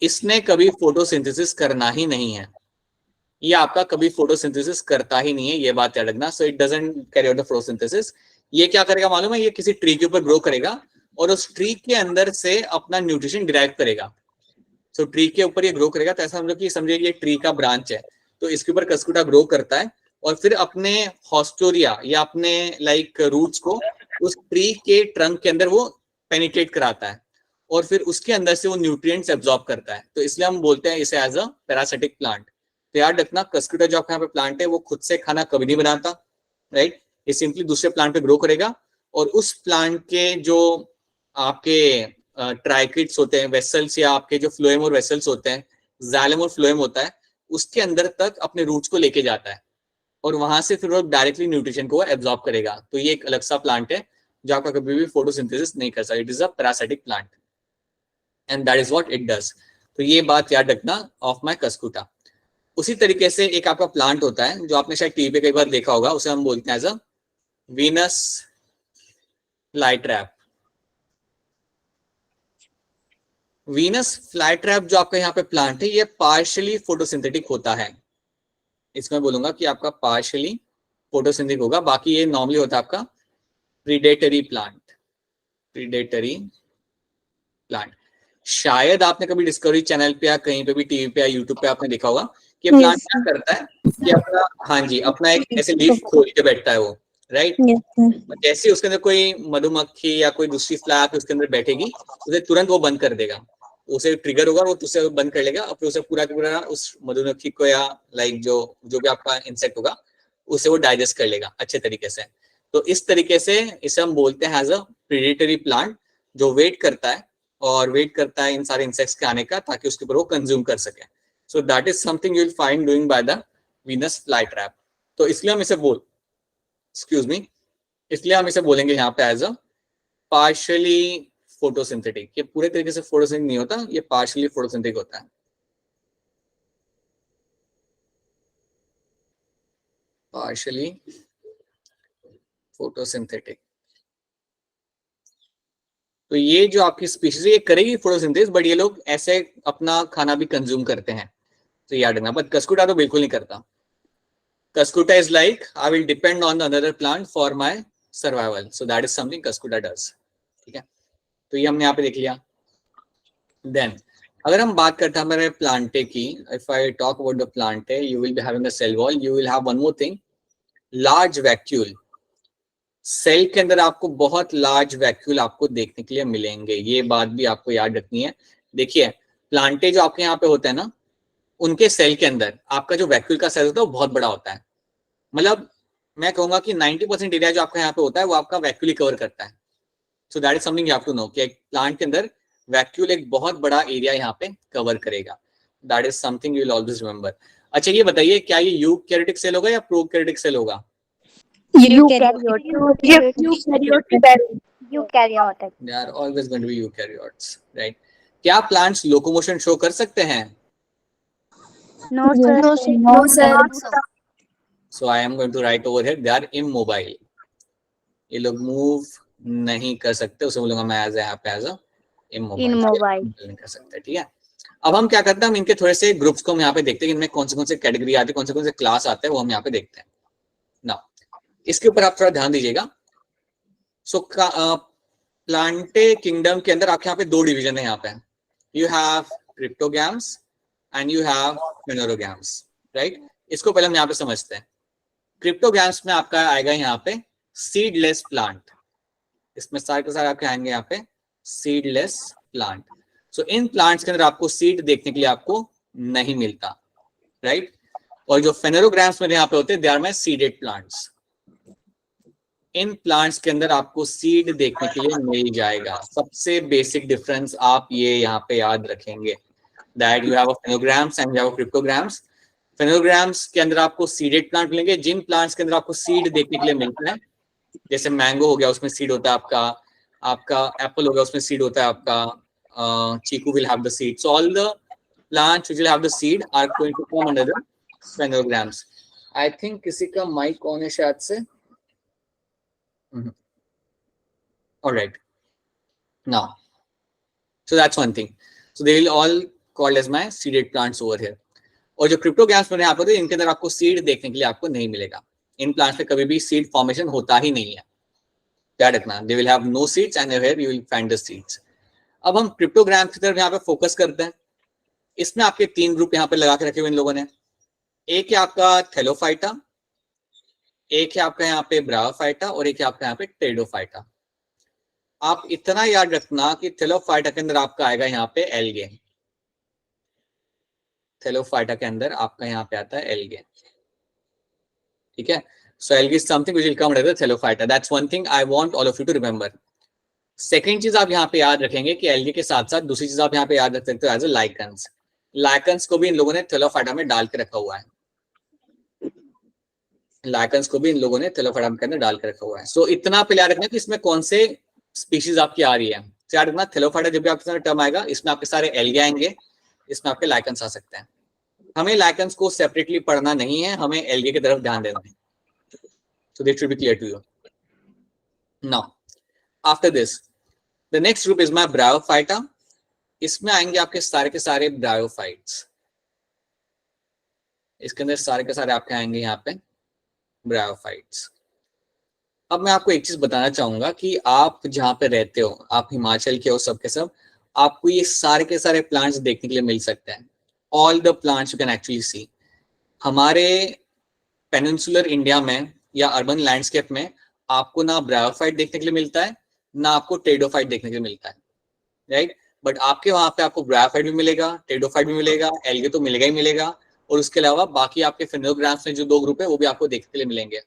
इसने कभी फोटोसिंथेसिस करना ही नहीं है. ये आपका कभी फोटोसिंथेसिस करता ही नहीं है, ये बात याद रखना. So it doesn't carry out the photosynthesis. ये क्या करेगा मालूम है? ये किसी ट्री के ऊपर ग्रो करेगा और उस ट्री के अंदर से अपना न्यूट्रिशन डिराइव करेगा. सो ट्री के ऊपर ये ग्रो करेगा, तो ऐसा समझो कि समझिए ये ट्री का ब्रांच है, तो इसके ऊपर कस्कुटा ग्रो करता है और फिर अपने हॉस्टोरिया या अपने लाइक रूट्स को उस ट्री के ट्रंक के अंदर वो पेनिट्रेट कराता है और फिर उसके अंदर से वो न्यूट्रिएंट्स एब्जॉर्ब करता है. तो इसलिए हम बोलते हैं इसे एज अ पैरासाइटिक प्लांट. तो याद रखना, कस्कुटा जो आपका यहाँ पे प्लांट है वो खुद से खाना कभी नहीं बनाता, राइट। ये सिंपली दूसरे प्लांट पे ग्रो करेगा और उस प्लांट के जो आपके ट्राइकिड्स होते हैं, वेसल्स, या आपके जो फ्लोएम और वेसल्स होते हैं, जाइलम और फ्लोएम होता है, उसके अंदर तक अपने रूट्स को लेके जाता है और वहां से फिर वो डायरेक्टली न्यूट्रिशन को एब्जॉर्ब करेगा। तो ये एक अलग सा प्लांट है जो आपका कभी भी फोटोसिंथेसिस नहीं कर सकता। It is a parasitic plant and that is what it does. तो ये बात याद रखना ऑफ माय कस्कुटा। उसी तरीके से एक आपका प्लांट होता है जो आपने शायद टीवी पे कई बार देखा होगा, उसे हम बोलते हैं as a Venus flytrap. Venus flytrap जो आपका यहाँ पे प्लांट है, ये पार्शियली फोटोसिंथेटिक होता है। इसमें बोलूंगा कि आपका पार्शियली फोटोसिंथेटिक होगा, बाकी ये नॉर्मली होता है आपका प्रीडेटरी प्लांट। प्रीडेटरी प्लांट शायद आपने कभी डिस्कवरी चैनल पे या कहीं पे भी टीवी पे या यूट्यूब पे आपने देखा होगा कि प्लांट क्या करता है कि अपना, हाँ जी, अपना एक ऐसे लीफ खोल के बैठता है वो, राइट। जैसे उसके अंदर कोई मधुमक्खी या कोई दूसरी फ्लाई उसके अंदर बैठेगी, उसे तुरंत वो बंद कर देगा, उसे ट्रिगर होगा, वो उसे बंद कर लेगा और फिर उसे पूरा पूरा उस मधुमक्खी को या लाइक जो भी आपका इंसेक्ट होगा उसे वो डाइजेस्ट कर लेगा अच्छे तरीके से। तो इस तरीके से इसे हम बोलते हैं एज अ प्रीडेटरी प्लांट, जो वेट करता है और वेट करता है इन सारे इंसेक्ट्स के आने का ताकि उसके ऊपर वो कंज्यूम कर सके। सो that is something you will find doing by the Venus flytrap. तो इसलिए हम इसे इसलिए हम इसे बोलेंगे यहाँ पे एज अ पार्शियली फोटोसिंथेटिक। ये पूरे तरीके से फोटोसिंथेटिक नहीं होता, ये पार्शियली फोटोसिंथेटिक होता है। Partially photosynthetic. तो ये जो आपकी स्पीशीज है ये करेगी फोटोसिंथेसिस, बट ये लोग ऐसे अपना खाना भी कंज्यूम करते हैं, तो याद रखना। बट कस्कुटा तो बिल्कुल नहीं करता। Cuscuta is like I will depend on another plant for my survival, so that is something cuscuta does. ठीक है, तो ये हमने यहाँ पे देख लिया। देन अगर हम बात करते हैं हमारे प्लांटे की, if I talk about the Plantae, you will be having a cell wall, you will have one more thing, large vacuole. Cell के अंदर आपको बहुत लार्ज वैक्यूल आपको देखने के लिए मिलेंगे, ये बात भी आपको याद रखनी है। देखिए प्लांटे जो आपके यहाँ पे होते हैं ना, उनके सेल के अंदर आपका जो वैक्यूल का साइज होता है वो बहुत बड़ा होता है। मतलब मैं कहूंगा कि 90% एरिया जो आपका यहाँ पे होता है वो आपका वैक्यूल ही कवर करता है। So that is something you have to know कि एक प्लांट के अंदर वैक्यूल एक बहुत बड़ा एरिया यहाँ पे कवर करेगा। That is something you will always remember. अच्छा ये बताइए, क्या ये यूकैरियोटिक सेल होगा या प्रोकैरियोटिक सेल होगा? Eukaryotic. They are always going to be eukaryotes, right? क्या प्लांट्स लोकोमोशन शो कर सकते हैं? No sir. No, sir. So I am going to write over here, they are immobile. ये लोग move नहीं कर सकते, उसे बोलूंगा मैं एज यहाँ पे एज अ इमोबाइल नहीं कर सकते। ठीक है, अब हम क्या करते हैं, हम इनके थोड़े से ग्रुप्स को हम यहाँ पे देखते हैं कि इनमें कौन से कैटेगरी आते हैं, कौन से क्लास आते हैं, वो हम यहाँ पे देखते हैं ना। इसके ऊपर आप थोड़ा ध्यान दीजिएगा। सो प्लांटे किंगडम के अंदर आपके यहाँ पे दो डिवीजन है। यहाँ पे you have cryptogams and you have phanerogams, right. इसको पहले हम यहाँ पे समझते हैं। क्रिप्टोगैम्स में आपका आएगा यहाँ पे सीडलेस प्लांट, इसमें सारे के सारे आपके आएंगे यहाँ पे सीडलेस प्लांट। सो इन प्लांट्स के अंदर आपको सीड देखने के लिए आपको नहीं मिलता, राइट। और जो फेनोरोग्राम्स में यहाँ पे होते हैं they are my seeded plants. इन प्लांट्स के अंदर आपको सीड देखने के लिए मिल जाएगा। सबसे बेसिक डिफरेंस आप ये यहाँ पे याद रखेंगे, that you have a phanerogams and you have a cryptograms. Phanerogams के अंदर आपको सीडेड प्लांट मिलेंगे। जिन प्लांट्स के अंदर आपको सीड देखने के लिए मिलता है, जैसे मैंगो हो गया उसमें सीड होता है आपका एप्पल हो गया उसमें सीड होता है आपका, chikoo will have the seed. So all the plants which will have the seed are going to come under the phanerogams. I think किसी का माइक ऑन है शायद से। Alright, now so that's one thing, so they will all called as my seeded plants over here. और जो cryptogams मैंने यहाँ पर इनके अंदर आपको सीड देखने के लिए आपको नहीं मिलेगा। इन प्लांट्स में कभी भी सीड फॉर्मेशन होता ही नहीं है, याद रखना। They will have no seeds and here you will find the seeds. अब हम क्रिप्टोग्राम्स की तरफ यहाँ पे फोकस करते हैं। इसमें आपके तीन ग्रुप यहाँ पे लगा के रखे हुए इन लोगों ने। एक है आपका थैलोफाइटा, एक है आपका यहाँ पे ब्रायोफाइटा और एक है आपका यहाँ पे टेरिडोफाइटा। आप इतना याद रखना कि थैलोफाइटा के अंदर आपका आएगा यहाँ पे एल्गे। थैलोफाइटा के अंदर आपका यहाँ पे आता है एल्गे, ठीक है। So algae is something which will come under the Thellophyta. That's one thing I want all of you to remember. Second चीज आप यहाँ पे याद रखेंगे कि एल्गे के साथ साथ दूसरी चीज आप यहाँ पे याद रख सकते हो एज अ लाइकन्स. लाइकन्स को भी इन लोगों ने थेलोफाइटा में डाल के रखा हुआ है. लाइकन्स को भी इन लोगों ने थेलोफाइटा के अंदर डाल के रखा हुआ है. सो इतना पे याद रखना कि इसमें कौन से स्पीशीज आपकी आ रही है. याद रखना थेलोफाइटा जब भी आपके साथ टर्म आएगा इसमें आपके सारे एल्गे आएंगे, इसमें आपके लाइकन्स आ सकते हैं. हमें लाइकन्स को सेपरेटली पढ़ना नहीं है, हमें एल्गे की तरफ ध्यान देना है. So this should be clear to you. Now after this the next group is my Bryophyta. इसमें आएंगे आपके सारे के सारे ब्रायोफाइट्स. इसके अंदर सारे के सारे आपके आएंगे यहाँ पे ब्रायोफाइट्स. अब मैं आपको एक चीज बताना चाहूंगा कि आप जहाँ पे रहते हो, आप हिमाचल के हो सब के सब, आपको ये सारे के सारे प्लांट्स देखने के लिए मिल सकते हैं. All the plants you can actually see. हमारे पेनिनसुलर इंडिया में या अर्बन लैंडस्केप में आपको ना ब्रायोफाइट देखने के लिए मिलता है, ना आपको टेडोफाइट देखने के लिए मिलता है, राइट. बट आपके वहां पे आपको ब्रायोफाइट भी मिलेगा, टेडोफाइट भी मिलेगा, एल्गे तो मिलेगा ही मिलेगा, और उसके अलावा बाकी आपके फेनोग्राफ्स में जो दो ग्रुप है वो भी आपको देखने के लिए मिलेंगे.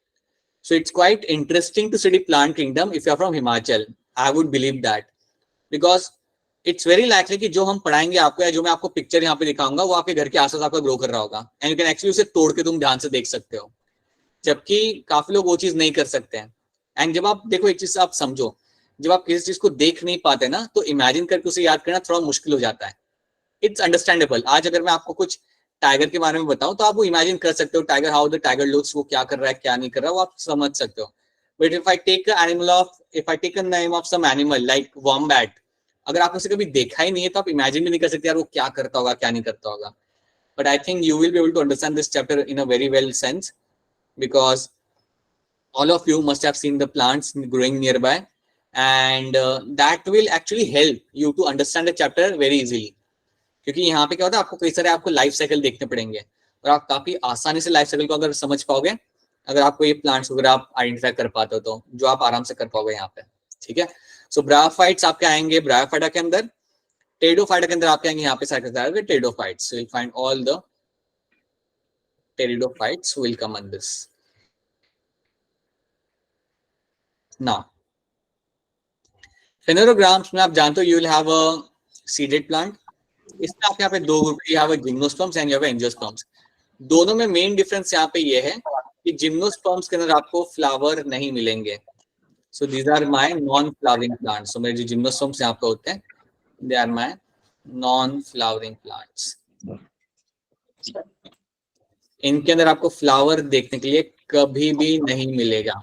So it's quite interesting to study plant kingdom if you are from Himachal. I would believe that because it's very likely कि जो हम पढ़ाएंगे आपको या जो मैं आपको पिक्चर यहाँ पे दिखाऊंगा वो आपके घर के आसपास आपका ग्रो कर रहा होगा. एंड यू कैन एक्चुअली उसे तोड़ के तुम ध्यान से देख सकते हो, जबकि काफी लोग वो चीज नहीं कर सकते हैं. एंड जब आप देखो एक चीज आप समझो, जब आप किसी चीज को देख नहीं पाते ना तो इमेजिन करके उसे याद करना थोड़ा मुश्किल हो जाता है. It's understandable. आज अगर मैं आपको कुछ टाइगर के बारे में बताऊं तो आप वो इमेजिन कर सकते हो tiger, how the tiger looks, वो क्या कर रहा है क्या नहीं कर रहा है वो आप समझ सकते हो. But if I take a name of some animal like wombat, अगर आपने उसे कभी देखा ही नहीं है तो आप इमेजिन भी नहीं कर सकते यार वो क्या करता होगा क्या नहीं करता होगा. But I think you will be able to understand this chapter in a very well sense because all of you must have seen the plants growing nearby and that will actually help you to understand the chapter very easily. क्योंकि यहाँ पे क्या होता है आपको कई सारे आपको लाइफ साइकिल देखने पड़ेंगे और आप काफी आसानी से लाइफ साइकिल को अगर समझ पाओगे, अगर आपको ये प्लांट्स वगैरह आप आइडेंटिफाई कर पाते हो तो जो आप आराम से कर पाओगे यहाँ पे. ठीक है. सो ब्रायोफाइट्स आपके आएंगे ब्रायोफाइटा के अंदर. टेरिडोफाइटा के अंदर आपके आएंगे यहाँ पे सारे pteridophytes. You will find all the pteridophytes will come on this. Now phanerogams में आप जानते हो you will have a seeded plant. इसमें आप यहाँ पे दो group, you have a gymnosperms and you have a angiosperms. दोनों में मेन डिफरेंस यहाँ पे ये है कि जिम्नोस्पर्म्स के अंदर आपको फ्लावर नहीं मिलेंगे. So these are my non flowering plants. So मेरे जो जिम्नोस्पर्म्स यहाँ पे होते हैं they are my non flowering plants. इनके अंदर आपको फ्लावर देखने के लिए कभी भी नहीं मिलेगा.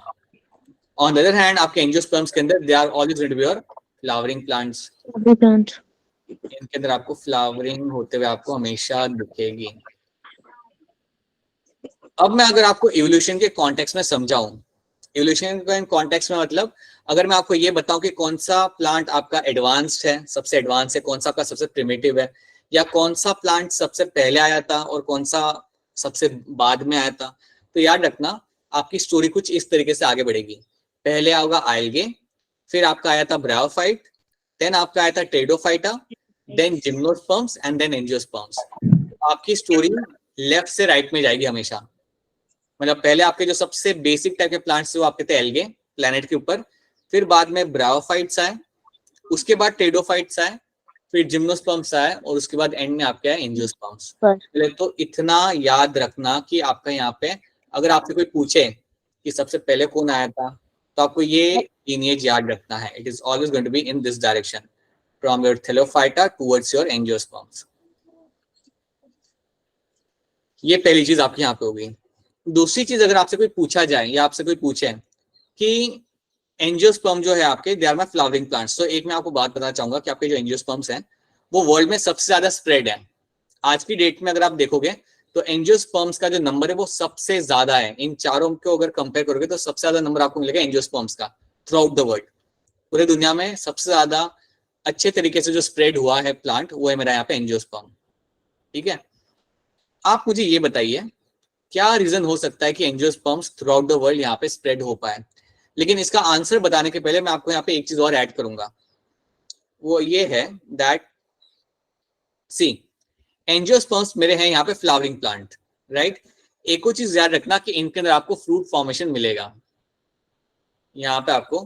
ऑन द अदर हैंड आपके एंजियोस्पर्म्स के अंदर they are always going to be your flowering plants. इनके अंदर आपको फ्लावरिंग होते हुए आपको हमेशा दिखेगी. अब मैं अगर आपको इवोल्यूशन के कॉन्टेक्स्ट में समझाऊं, इवोल्यूशन के कॉन्टेक्स्ट में मतलब अगर मैं आपको ये बताऊं कि कौन सा प्लांट आपका एडवांस्ड है, सबसे एडवांस है, कौन सा आपका सबसे प्रिमिटिव है, या कौन सा प्लांट सबसे पहले आया था और कौन सा सबसे बाद में आया था, तो याद रखना आपकी स्टोरी कुछ इस तरीके से आगे बढ़ेगी. पहले आएगा आइल्गे, फिर आपका आया था ब्रायोफाइट, देन आपका आया था Pteridophyta, then gymnosperms and then angiosperms. आपकी स्टोरी लेफ्ट से राइट में जाएगी हमेशा. मतलब पहले आपके जो सबसे बेसिक टाइप के प्लांट्स थे वो आपके थे एल्गे प्लेनेट के ऊपर, फिर बाद में ब्रायोफाइट्स आए, उसके बाद टेरिडोफाइट्स आए, फिर जिम्नोस्पर्म्स आए और उसके बाद एंड में आपके आए एंजियोस्पर्म्स. तो इतना याद रखना कि आपका यहाँ पे अगर आपसे कोई पूछे कि सबसे पहले कौन आया था तो आपको ये लीनिएज याद रखना है. It is always going to be in this direction from your Thallophyta towards your angiosperms. ये पहली चीज आपकी यहाँ पे होगी. दूसरी चीज अगर आपसे कोई पूछा जाए या आपसे कोई पूछे कि एंजियोस्पर्म जो है आपके they are my flowering plants, तो एक मैं आपको बात बताना चाहूंगा कि आपके जो एंजियोस्पर्म्स हैं वो वर्ल्ड में सबसे ज्यादा स्प्रेड है. आज की डेट में अगर आप देखोगे तो एंजियोस्पर्म्स का जो नंबर है वो सबसे ज्यादा है. इन चारों को अगर कंपेयर करोगे तो सबसे ज्यादा नंबर आपको मिलेगा एंजियोस्पर्म्स का थ्रू आउट द वर्ल्ड. पूरे दुनिया में सबसे ज्यादा अच्छे तरीके से जो स्प्रेड हुआ है प्लांट वो है मेरा यहाँ पे एंजियोस्पर्म. ठीक है. आप मुझे ये बताइए क्या रीजन हो सकता है कि angiosperms through out the world यहाँ पे स्प्रेड हो पाए. लेकिन इसका आंसर बताने के पहले मैं आपको यहाँ पे एक चीज और ऐड करूंगा. वो ये है दैट सी एंजियोस्पर्म्स मेरे हैं यहाँ पे फ्लावरिंग प्लांट, राइट. एक और चीज याद रखना कि इनके अंदर आपको फ्रूट फॉर्मेशन मिलेगा, यहाँ पे आपको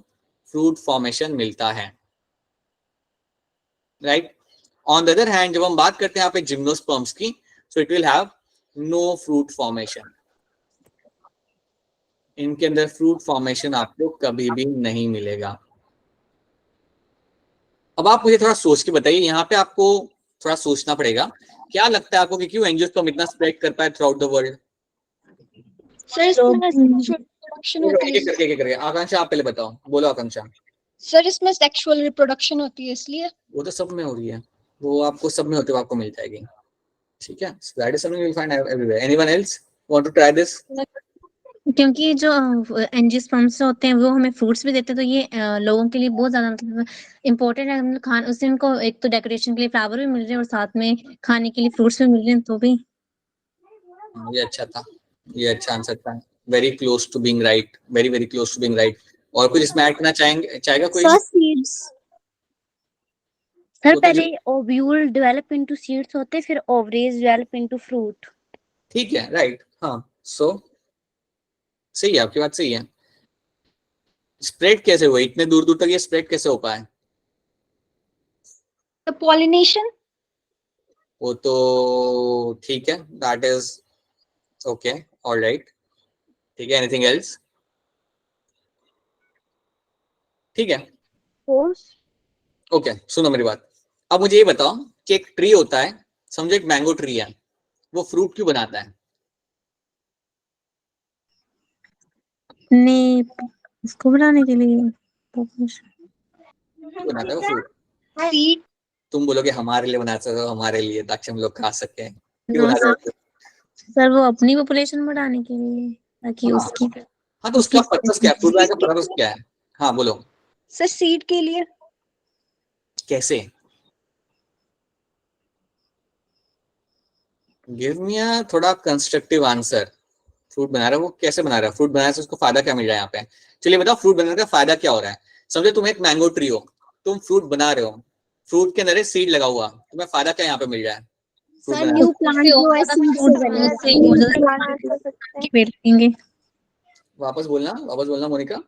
फ्रूट फॉर्मेशन मिलता है, right. On the other hand जब हम बात करते हैं यहाँ पे जिम्नोस्पर्म्स की, so it will have no fruit formation, इनके अंदर फ्रूट फॉर्मेशन आपको कभी भी नहीं मिलेगा। अब आप मुझे थोड़ा सोच के बताइए, यहाँ पे आपको थोड़ा सोचना पड़ेगा, क्या लगता है आपको कि क्यों एंजियोस्पर्म इतना स्प्रेड कर पाए through out the world? Sir इसमें सेक्सुअल रिप्रोडक्शन होती है। करके आकांक्षा आप पहले बताओ, बोलो आकांक्षा। सर इसमें सेक्सुअल रिप्रोडक्शन होती है इसलिए। वो तो सब में हो रही है, वो आपको सब में होते हुए आपको मिल जाएगी, ठीक है। So that is something you will find everywhere. Anyone else want to try this? क्योंकि जो एंजियोस्पर्म्स होते हैं वो हमें फ्रूट्स भी देते हैं, तो ये लोगों के लिए बहुत ज्यादा मतलब इम्पोर्टेंट है। मतलब खान उससे उनको एक तो डेकोरेशन के लिए फ्लावर भी मिल रहे हैं और साथ में खाने के लिए फ्रूट्स भी मिल रहे हैं, तो भी ये अच्छा था, ये अच्छा आंसर था, very close to being right, very very close to being right. और कुछ इसमें ऐड करना चाहेगा कोई? सर सीड्स, सर तो पहले ओव्यूल डेवलप इनटू सीड्स होते, फिर ओवरीज डेवलप इनटू फ्रूट। ठीक है, राइट, हाँ। सो सही है, आपकी बात सही है। स्प्रेड कैसे हुआ, इतने दूर दूर तक ये स्प्रेड कैसे हो पाए? पॉलिनेशन। वो तो ठीक है, दैट इज ओके, ऑलराइट, ठीक है। Anything else? ठीक है, ओके, सुनो मेरी बात। अब मुझे ये बताओ कि एक ट्री होता है, समझो एक मैंगो ट्री है, वो फ्रूट क्यों बनाता है? ने इसको बनाने के लिए क्यों बनाता है वो फ्रूट? सीड। तुम बोलोगे हमारे लिए बनाता है, हमारे लिए ताकि हम लोग खा सकें। क्यों नो बनाता सर, है? सर वो अपनी पॉपुलेशन बढ़ाने के लिए, ताकि उसकी हाँ, तो उसका पर्पस क्या है, फ्रूट बनाने का पर्पस क्या है? हाँ बोलो। सर सीड के लिए। कैसे? गिव मी अ थोड़ा कंस्ट्रक्टिव आंसर। फ्रूट बना रहा है, वो कैसे बना रहा है? फ्रूट बनाने से उसको फायदा क्या मिल रहा है यहाँ पे? चलिए बताओ, फ्रूट बनाने का फायदा क्या हो रहा है? समझो तुम एक मैंगो ट्री हो, तुम फ्रूट बना रहे हो, फ्रूट के अंदर सीड लगा हुआ, तुम्हें फायदा क्या यहाँ पे मिल रहा है? सर न्यू प्लांट जो है सीड से बनेंगे। वापस बोलना मोनिका।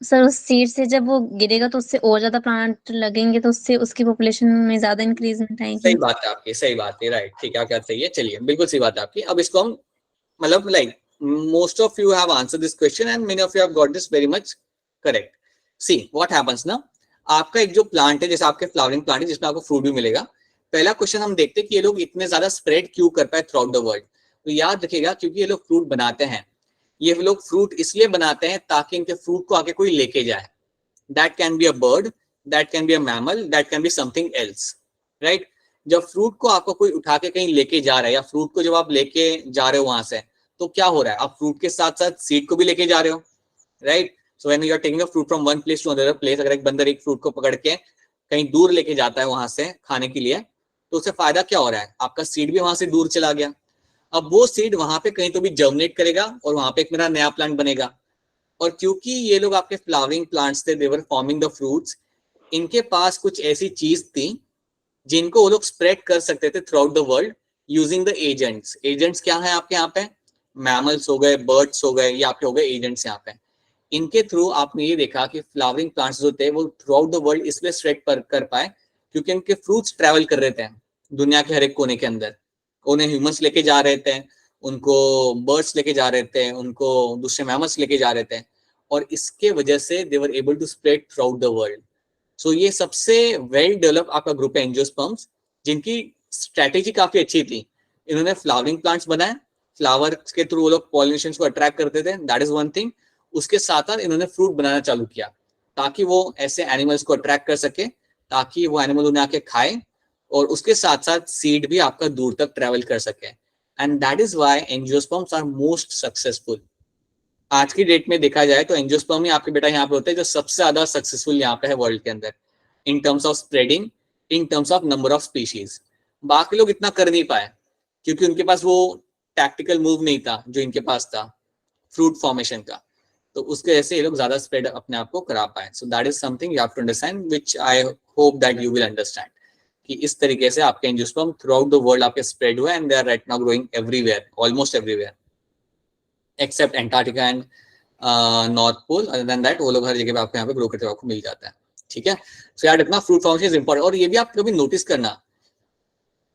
सर उस सीड से जब वो गिरेगा तो उससे और ज्यादा प्लांट लगेंगे, तो उससे उसकी पॉपुलेशन में ज्यादा इंक्रीजमेंट आएगी। सही बात है आपकी, सही बात है, राइट, ठीक है, आपकी बात सही है। चलिए, बिल्कुल सही बात है आपकी। अब इसको हम मतलब like most of you have answered this question and many of you have got this very much correct. See what happens ना, आपका एक जो प्लांट है, जैसे आपके फ्लावरिंग प्लांट है जिसमें आपको फ्रूट भी मिलेगा, पहला क्वेश्चन हम देखते हैं कि ये लोग इतने ज्यादा स्प्रेड क्यों कर पाए थ्रू आउट द वर्ल्ड। तो याद रखिएगा, क्योंकि ये लोग फ्रूट बनाते हैं, ये लोग फ्रूट इसलिए बनाते हैं ताकि इनके फ्रूट को आगे कोई लेके जाए। That can be a bird, that can be a mammal, that can be something else, right. जब फ्रूट को आपको कोई उठा के कहीं लेके जा रहा है, या फ्रूट को जब आप लेके जा रहे हो वहां से, तो क्या हो रहा है, आप फ्रूट के साथ साथ सीड को भी लेके जा रहे हो, right. So when you are taking a fruit from one place to another place, अगर एक बंदर एक फ्रूट को पकड़ के कहीं दूर लेके जाता है वहां से खाने के लिए, तो उससे फायदा क्या हो रहा है, आपका सीड भी वहां से दूर चला गया। अब वो सीड वहां पे कहीं तो भी जर्मिनेट करेगा और वहां पे एक मेरा नया प्लांट बनेगा। और क्योंकि ये लोग आपके फ्लावरिंग प्लांट्स थे, दे वर फॉर्मिंग द फ्रूट्स, इनके पास कुछ ऐसी चीज थी जिनको वो लोग स्प्रेड कर सकते थे through out the world using the agents. Agents क्या है आपके यहाँ पे? मैमल्स हो गए, बर्ड्स हो गए, या आपके हो गए एजेंट्स यहाँ पे। इनके थ्रू आपने ये देखा कि फ्लावरिंग प्लांट्स जो थे वो थ्रू आउट द वर्ल्ड इसलिए स्प्रेड कर पाए क्योंकि इनके फ्रूट्स ट्रेवल कर रहे थे दुनिया के हर एक कोने के अंदर। उन्हें ह्यूमंस लेके जा रहे थे, उनको बर्ड्स लेके जा रहे थे, उनको दूसरे मैमल्स लेके जा रहे थे, और इसके वजह से they were able to spread throughout the world. So ये सबसे वेल डेवलप आपका ग्रुप है एंजियोस्पर्म्स, जिनकी स्ट्रेटेजी काफी अच्छी थी। इन्होंने फ्लावरिंग प्लांट्स बनाए, फ्लावर के थ्रू वो लोग पॉलिनेशन को अट्रैक्ट करते थे, दैट इज वन थिंग। उसके साथ साथ इन्होंने फ्रूट बनाना चालू किया ताकि वो ऐसे एनिमल्स को अट्रैक्ट कर सके, ताकि वो एनिमल उन्हें आके खाए, और उसके साथ साथ सीड भी आपका दूर तक ट्रेवल कर सके। And that is why angiosperms are most successful. आज की डेट में देखा जाए तो एंजियोस्पर्म ही आपके बेटा यहाँ पे होते हैं जो सबसे ज्यादा सक्सेसफुल यहाँ पे है वर्ल्ड के अंदर, इन terms of spreading, in terms of number of species. बाकी लोग इतना कर नहीं पाए क्योंकि उनके पास वो टैक्टिकल मूव नहीं था जो इनके पास था फ्रूट फॉर्मेशन का, तो उसके वजह से ये लोग ज्यादा स्प्रेड अपने आप को करा पाए। So that is something you have to understand, which I hope that you will understand, कि इस तरीके से आपके angiosperm throughout the world आपके स्प्रेड हुए, and they are right now growing everywhere, almost everywhere. Except Antarctica and North Pole. Other than that वो लोग हर जगह पे आपको यहाँ पे ग्रो करते हुए आपको मिल जाता है। ठीक है, सो यार इतना फ्रूट फॉर्मेशन इज इंपॉर्टेंट। और ये भी आप कभी नोटिस करना,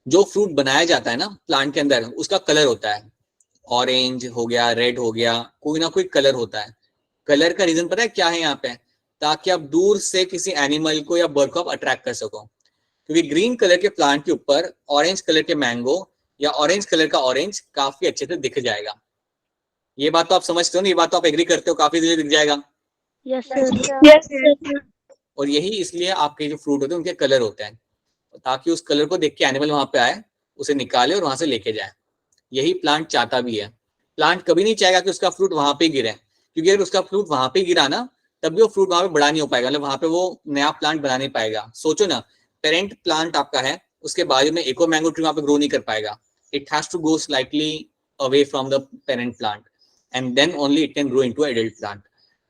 जो फ्रूट बनाया जाता है ना प्लांट के अंदर, उसका कलर होता है, ऑरेंज हो गया, रेड हो गया, कोई ना कोई कलर होता है। कलर का रीजन पता है क्या है यहाँ पे? ताकि आप दूर से किसी एनिमल को या बर्ड को आप अट्रैक्ट कर सको, क्योंकि ग्रीन कलर के प्लांट के ऊपर ऑरेंज कलर के मैंगो या ऑरेंज कलर का ऑरेंज काफी अच्छे से दिख जाएगा। ये बात तो आप समझते हो ना, ये बात तो आप एग्री करते हो, काफी जल्दी दिख जाएगा। Yes sir. Yes, sir. और यही इसलिए आपके जो फ्रूट होते हैं उनके कलर होते हैं, ताकि उस कलर को देख के एनिमल वहां पे आए, उसे निकाले और वहां से लेके जाए। यही प्लांट चाहता भी है। प्लांट कभी नहीं चाहेगा कि उसका फ्रूट वहां पे गिरे, क्योंकि अगर उसका फ्रूट वहां पे गिरा ना, तब भी वो फ्रूट वहां पे बड़ा नहीं हो पाएगा, मतलब वहां पे वो नया प्लांट बना नहीं पाएगा। सोचो ना, पेरेंट प्लांट आपका है, उसके बाजू में एक और मैंगो ट्री वहां पे ग्रो नहीं कर पाएगा। It has to go slightly away from the parent plant and then only it can grow into adult plant.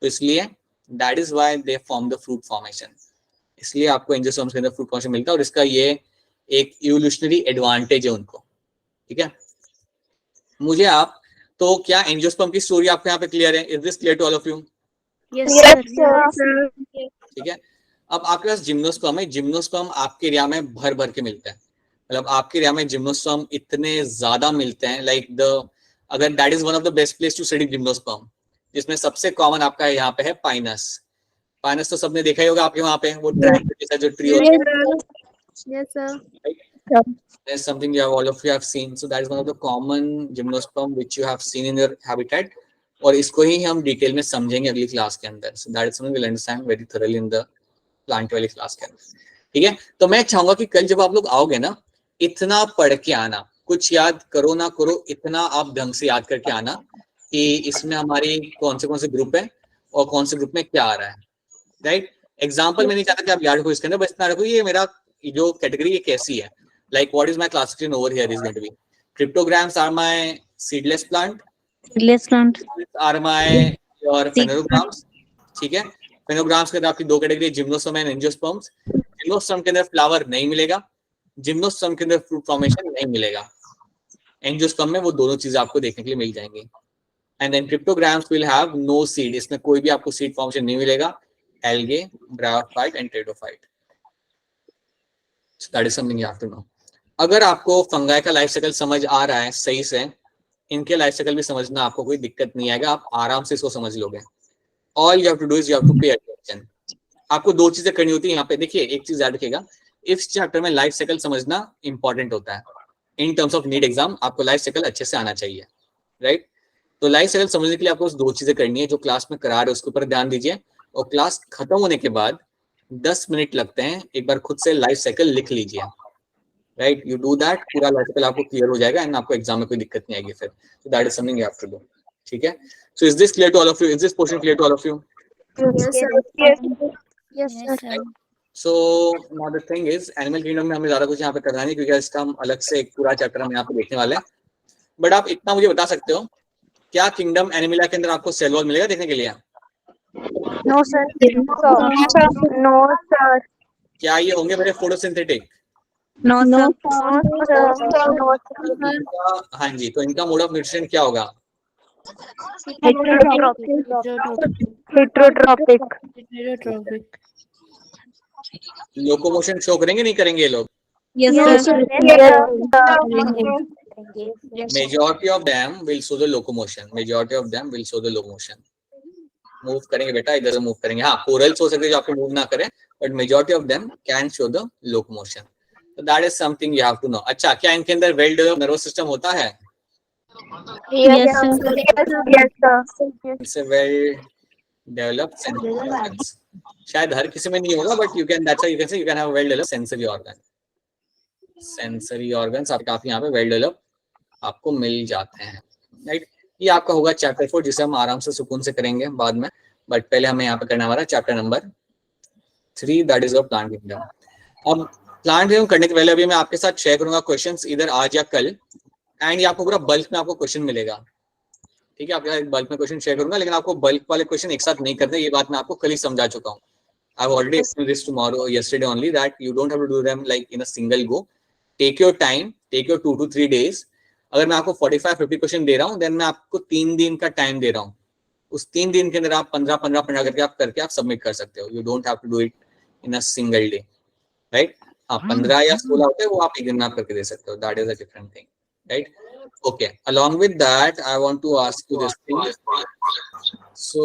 तो इसलिए that is why they form the fruit formation. इसलिए आपको एंजियोस्पर्म्स के अंदर फ्रूट फॉर्मेशन मिलता है, और इसका ये एक इवोल्यूशनरी एडवांटेज है उनको। ठीक है, मुझे आप तो क्या एंजियोस्पर्म की स्टोरी आपको यहाँ पे क्लियर है? Is this clear to all of you? Yes, Yes, sir. sir. ठीक है, अब आपके पास जिम्नोस्पर्म है। जिम्नोस्पर्म आपके एरिया में भर भर के मिलते हैं, मतलब आपके एरिया में जिम्नोस्पर्म इतने ज्यादा मिलते हैं, लाइक द अगर that is one of the best place to study gymnosperm, जिसमें सबसे कॉमन आपका यहाँ पे है पाइनस। पाइनस तो सबने देखा ही होगा आपके वहां पे, वो ट्रैंगल जैसा जो ट्री होता है। Yes, sir. There's something you have, all of you have seen. So that is one of the common gymnosperm which you have seen in your habitat. और इसको ही हम डिटेल में समझेंगे अगली क्लास के अंदर। So that is something we'll understand very thoroughly in the plant वाली class के अंदर। ठीक है, तो मैं चाहूंगा कि कल जब आप लोग आओगे ना, इतना पढ़ के आना, कुछ याद करो ना करो, इतना आप ढंग से याद करके आना कि इसमें हमारी कौन से ग्रुप है और कौन से ग्रुप में क्या आ रहा है। राइट, एग्जाम्पल मैं नहीं चाहता कि आप याद रखो इसके अंदर, बस इतना रखो ये मेरा जो कैटेगरी ये कैसी है। Like what is my classification over here is going to be cryptograms are my seedless plant, are my your phenograms। ठीक है, phenograms के अंदर आपकी दो category, gymnosperm and angiosperms. Gymnosperm के अंदर फ्लावर नहीं मिलेगा, जिम्नोस्पर्म के अंदर फ्रूट फॉर्मेशन नहीं मिलेगा। एंजियोस्पर्म में वो दोनों चीजें आपको देखने के लिए मिल जाएंगी। And then cryptograms will have no seed, इसमें कोई भी आपको सीड फॉर्मेशन नहीं मिलेगा। Algae, bryophyte and pteridophyte. So that is something you have to know। अगर आपको फंगाई का लाइफ साइकिल समझ आ रहा है सही से, इनके लाइफ साइकिल भी समझना आपको कोई दिक्कत नहीं आएगा, आप आराम से इसको समझ लोगे। All you have to do is you have to pay attention. आपको दो चीजें करनी होती है यहाँ पे। देखिए एक चीज याद रखिएगा, इस चैप्टर में लाइफ साइकिल समझना इंपॉर्टेंट होता है। In terms of NEET exam आपको लाइफ साइकिल अच्छे से आना चाहिए। राइट, तो लाइफ साइकिल समझने के लिए आपको दो चीजें करनी है, जो क्लास में करा रहे उसके ऊपर ध्यान दीजिए, और क्लास खत्म होने के बाद 10 मिनट लगते हैं, एक बार खुद से लाइफ साइकिल लिख लीजिए। राइट, यू डू दैट, पूरा लाइफ साइकिल आपको क्लियर हो जाएगा एंड आपको एग्जाम में कोई दिक्कत नहीं आएगी फिर। So that is something you have to do. ठीक है, so is this clear to all of you? Is this portion clear to all of you? Yes, sir. Yes, Yes, sir. So now the thing is, animal kingdom में हमें ज्यादा कुछ यहाँ पे करना नहीं, क्योंकि इसका हम अलग से एक पूरा चैप्टर हम यहाँ पे देखने वाले हैं। बट आप इतना मुझे बता सकते हो, क्या किंगडम एनिमला के अंदर आपको सेल वॉल मिलेगा देखने के लिए? No sir. No sir. क्या ये होंगे मेरे फोटोसिंथेटिक? हाँ जी, तो इनका मोड ऑफ न्यूट्रिशन क्या होगा? हेटेरोट्रॉपिक। लोकोमोशन शो करेंगे नहीं करेंगे ये लोग? Majority of them will show the locomotion. Majority of them will show the locomotion. Move करेंगे बेटा, इधर से मूव करेंगे। हाँ, corals हो सकते हैं जो आपको मूव ना करें, but majority of them can show the locomotion. So that is something you have to know. अच्छा, क्या इनके अंदर well developed nervous system होता है? It's a well developed sensory organs. शायद हर किसी में नहीं होगा, but you can, that's why you can say you can have a well developed sensory organ. Sensory organs आप काफी यहाँ पे well developed आपको मिल जाते हैं। राइट, ये आपका होगा चैप्टर 4, जिसे हम आराम से सुकून से करेंगे बाद में, बट पहले हमें यहाँ पे करना हमारा chapter number 3, that is of plant kingdom. अब प्लांट किंगडम करने के पहले अभी मैं आपके साथ शेयर करूंगा क्वेश्चंस, इधर आज या कल, एंड ये आपको पूरा बल्क में आपको क्वेश्चन मिलेगा। ठीक है, आपके साथ बल्क में क्वेश्चन शेयर करूंगा, लेकिन आपको बल्क वाले क्वेश्चन एक साथ नहीं करते, ये बात मैं आपको कल ही समझा चुका हूँ। I have already explained this tomorrow, yesterday only, that you don't have to do them like in a single go. Take your time, take your 2 to 3 days, अगर मैं आपको 45-50 क्वेश्चन दे रहा हूँ, देन मैं आपको 3 दिन का टाइम दे रहा हूँ, उस 3 दिन के अंदर आप 15 करके आप सबमिट कर सकते हो। You don't have to do it in a single day, right? हाँ, 15 या 16 होते हैं वो आप एक दिन में आप करके दे सकते हो, that is a different thing, right? Okay, along with that I want to ask you this thing. So